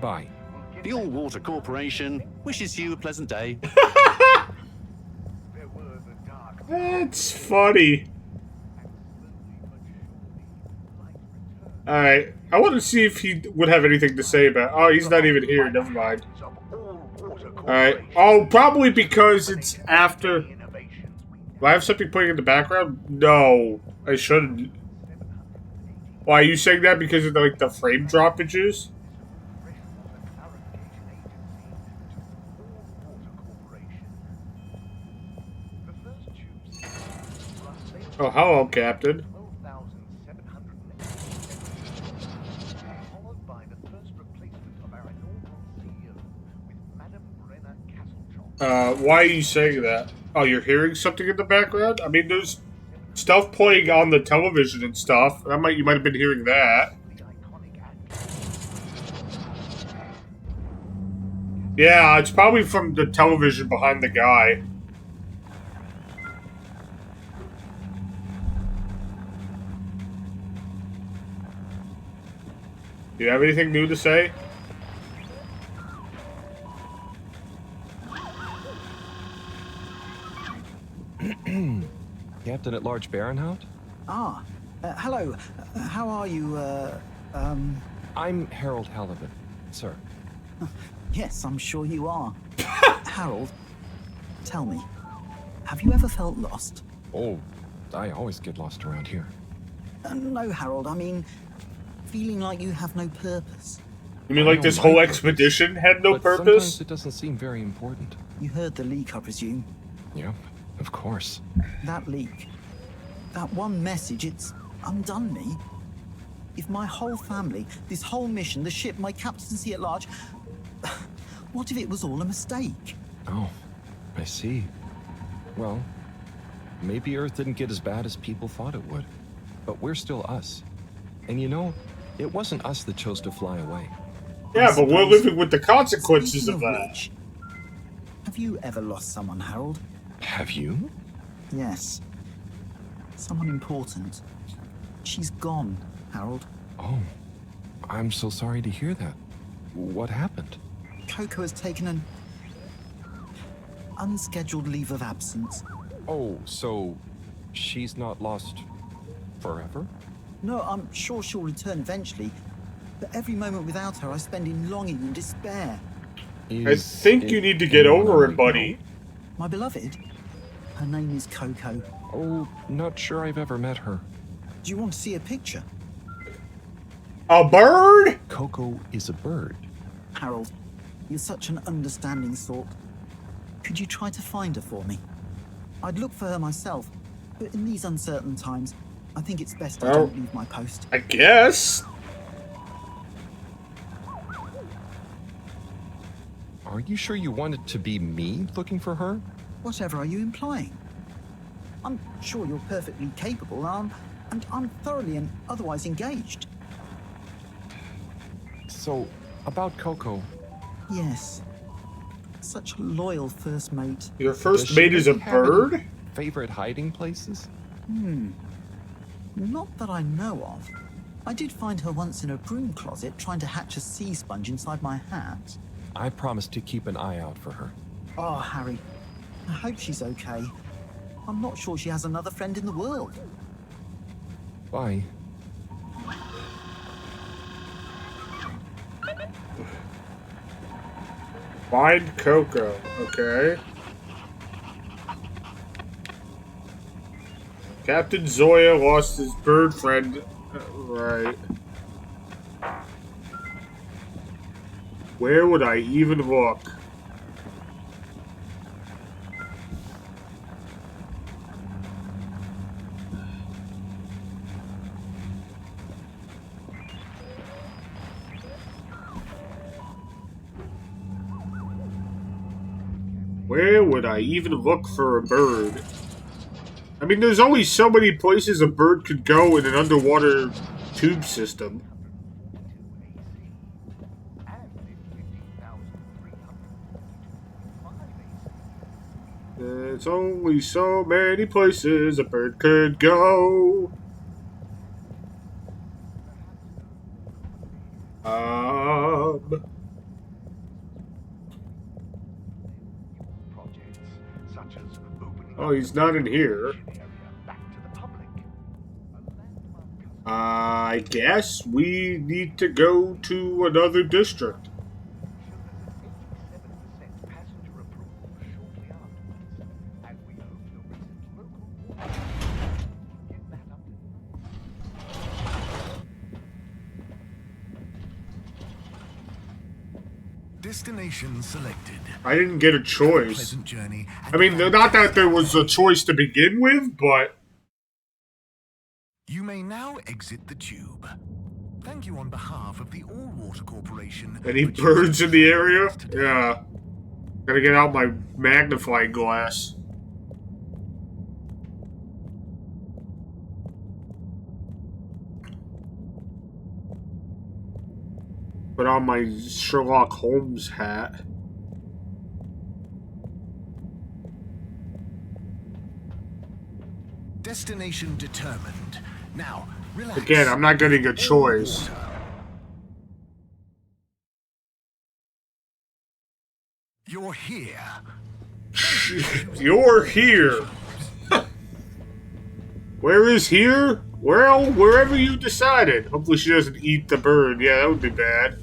Bye. The All-Water Corporation wishes you a pleasant day. That's funny. Alright, I want to see if he would have anything to say about... Oh, he's not even here, never mind. Alright, oh, probably because it's after... Do I have something playing in the background? No, I shouldn't. Why, are you saying that because of, like, the frame droppages? Oh, hello, Captain. Why are you saying that? Oh, you're hearing something in the background? I mean, there's stuff playing on the television and stuff. You might have been hearing that. Yeah, it's probably from the television behind the guy. Do you have anything new to say? Captain at Large Baronhout? Ah, hello. How are you, I'm Harold Halibut, sir. Yes, I'm sure you are. Harold, tell me, have you ever felt lost? Oh, I always get lost around here. No, Harold, I mean, feeling like you have no purpose. You mean like this whole expedition had no purpose? Sometimes it doesn't seem very important. You heard the leak, I presume? Yeah, of course. That leak, that one message, it's undone me. If my whole family, this whole mission, the ship, my captaincy at large, what if it was all a mistake? Oh, I see. Well, maybe Earth didn't get as bad as people thought it would. But we're still us. And you know, it wasn't us that chose to fly away. Yeah, but we're living with the consequences of that. Which, have you ever lost someone, Harold? Have you? Yes. Someone important. She's gone, Harold. Oh, I'm so sorry to hear that. What happened? Coco has taken an unscheduled leave of absence. Oh, so she's not lost forever? No, I'm sure she'll return eventually. But every moment without her I spend in longing and despair. I think you need to get over it, buddy. My beloved? Her name is Coco. Oh, not sure I've ever met her. Do you want to see a picture? A bird? Coco is a bird. Harold, you're such an understanding sort. Could you try to find her for me? I'd look for her myself, but in these uncertain times, I think it's best I don't leave my post. I guess. Are you sure you wanted to be me looking for her? Whatever are you implying? I'm sure you're perfectly capable, and I'm thoroughly and otherwise engaged. So, about Coco. Yes. Such a loyal first mate. Your first mate is a bird? Favorite hiding places? Not that I know of. I did find her once in a broom closet trying to hatch a sea sponge inside my hat. I promised to keep an eye out for her. Oh, Harry. I hope she's okay. I'm not sure she has another friend in the world. Bye. Find Coco, okay. Captain Zoya lost his bird friend. Right. Where would I even look? Where would I even look for a bird? I mean, there's only so many places a bird could go in an underwater tube system. There's only so many places a bird could go. Oh, he's not in here. I guess we need to go to another district. Destination selected. I didn't get a choice. Pleasant journey. I mean, not that there was a choice to begin with, but You may now exit the tube. Thank you on behalf of the All Water Corporation. Any birds in the area? Yeah. Gotta get out my magnifying glass. Put on my Sherlock Holmes hat. Destination determined. Now, relax. Again, I'm not getting a choice. You're here. You're here. Where is here? Well, wherever you decided. Hopefully she doesn't eat the bird. Yeah, that would be bad.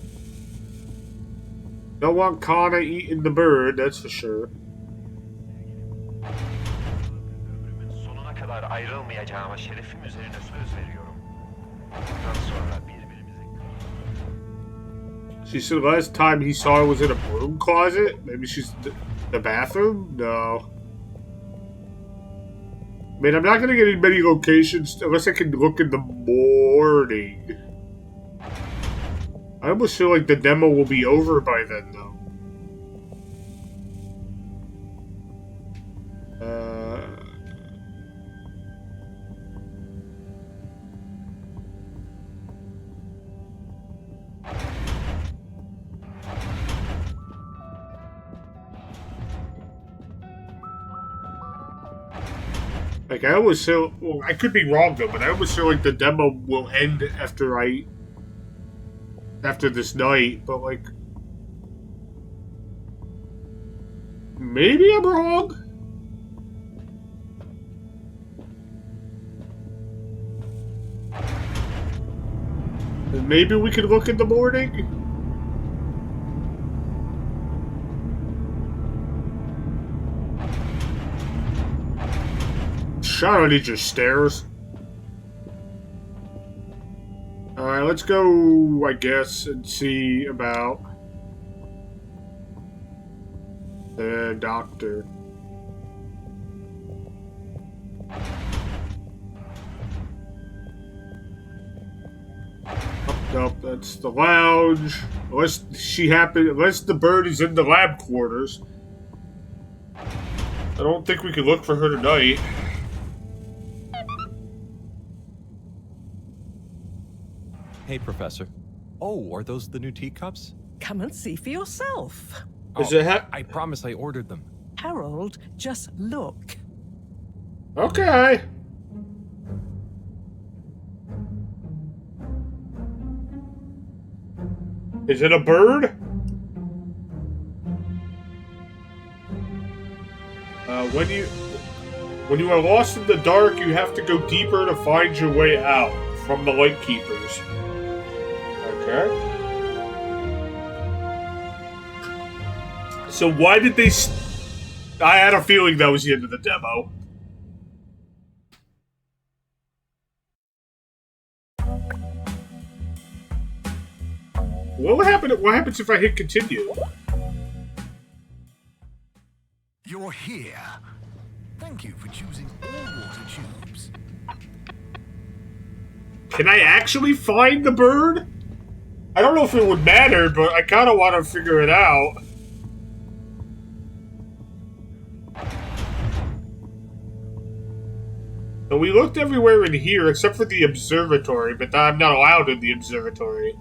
Don't want Connor eating the bird, that's for sure. Sonuna kadar ayrılmayacağıma şerefim üzerine söz veriyorum. Bundan sonra birbirimizi... She said last time he saw her was in a broom closet? Maybe she's the bathroom? No. I mean, I'm not gonna get in many locations unless I can look in the morning. I almost feel like the demo will be over by then, though. Like, I always feel... Well, I could be wrong, though, but I always feel like the demo will end after this night, but, like... Maybe I'm wrong? And maybe we could look in the morning? I don't need your stairs. Alright, let's go, I guess, and see about the doctor. Nope, that's the lounge. Unless the bird is in the lab quarters. I don't think we can look for her tonight. Hey, Professor. Oh, are those the new teacups? Come and see for yourself. I promise I ordered them. Harold, just look. Okay. Is it a bird? When you are lost in the dark, you have to go deeper to find your way out from the Lightkeepers. Okay. So why did they... I had a feeling that was the end of the demo. What happens if I hit continue? You're here. Thank you for choosing all water tubes. Can I actually find the bird? I don't know if it would matter, but I kind of want to figure it out. So we looked everywhere in here except for the observatory, but I'm not allowed in the observatory.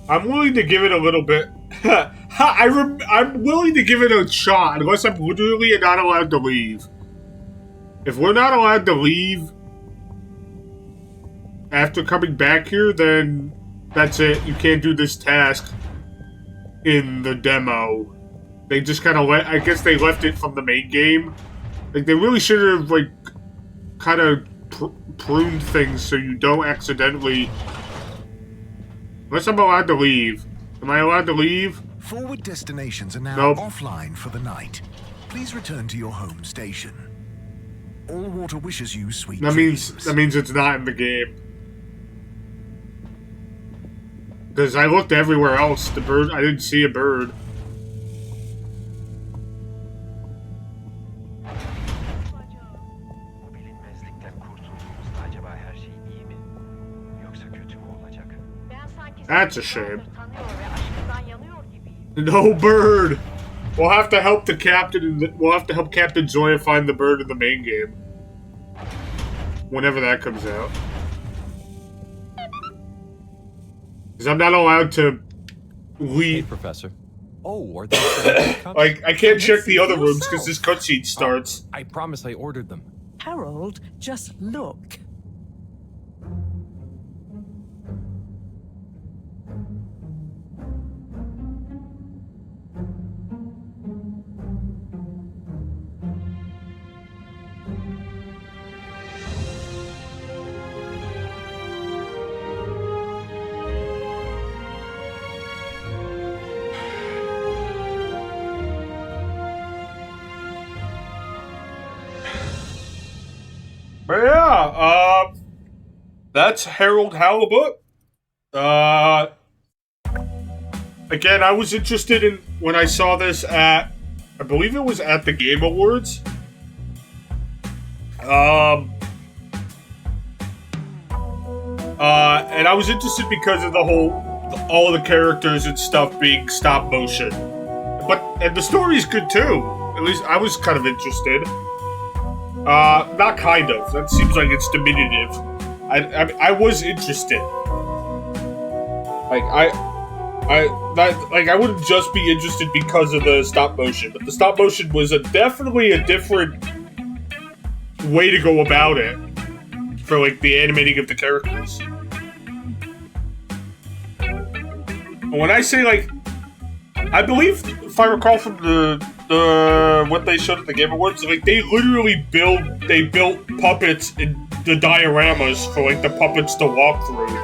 I'm willing to give it a little bit. I'm willing to give it a shot, unless I'm literally not allowed to leave. If we're not allowed to leave after coming back here, then that's it. You can't do this task in the demo. They just kind of I guess they left it from the main game. Like, they really should have, like, kind of pruned things so you don't accidentally... Unless I'm allowed to leave. Am I allowed to leave? Forward destinations are now offline for the night. Please return to your home station. All water wishes you sweet dreams. That means it's not in the game. Because I looked everywhere else. The bird, I didn't see a bird. That's a shame. No bird. We'll have to help the captain. We'll have to help Captain Zoya find the bird in the main game. Whenever that comes out. Because I'm not allowed to leave. Hey, Professor. Oh, are they like, I can't check the other rooms because this cutscene starts. I promise I ordered them. Harold, just look. But yeah, that's Harold Halibut. Again, I was interested in when I saw this at, I believe it was at the Game Awards. And I was interested because of all the characters and stuff being stop motion. And the story's good too. At least I was kind of interested. Not kind of. That seems like it's diminutive. I was interested. I wouldn't just be interested because of the stop motion, but the stop motion was definitely a different way to go about it for like the animating of the characters. When I say like, I believe if I recall from the what they showed at the Game Awards, like they literally built puppets in the dioramas for like the puppets to walk through,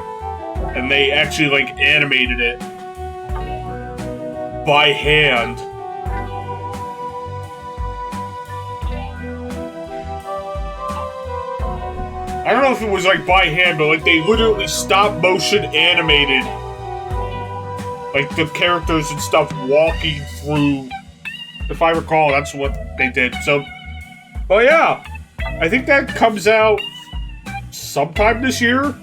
and they actually like animated it by hand. I don't know if it was like by hand, but like they literally stop motion animated like the characters and stuff walking through. If I recall, that's what they did. So, well, yeah. I think that comes out sometime this year.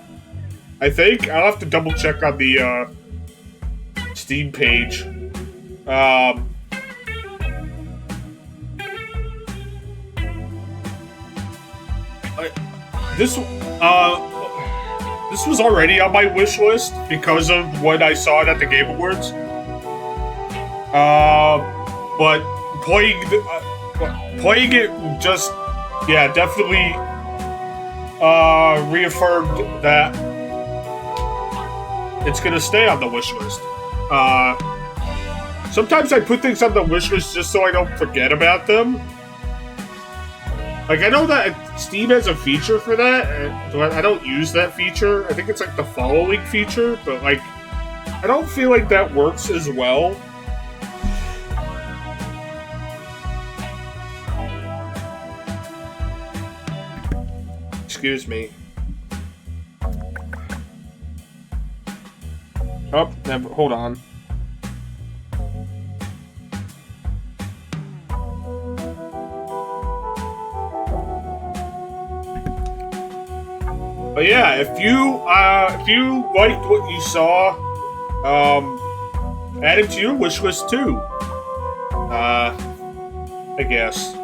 I think. I'll have to double check on the Steam page. This was already on my wish list because of what I saw it at the Game Awards. But playing it just, yeah, definitely reaffirmed that it's gonna stay on the wish list. Sometimes I put things on the wish list just so I don't forget about them. Like, I know that Steam has a feature for that, but I don't use that feature. I think it's like the following feature, but like, I don't feel like that works as well. Excuse me. Oh, never. Hold on. But yeah, if you liked what you saw, add it to your wish list too. I guess.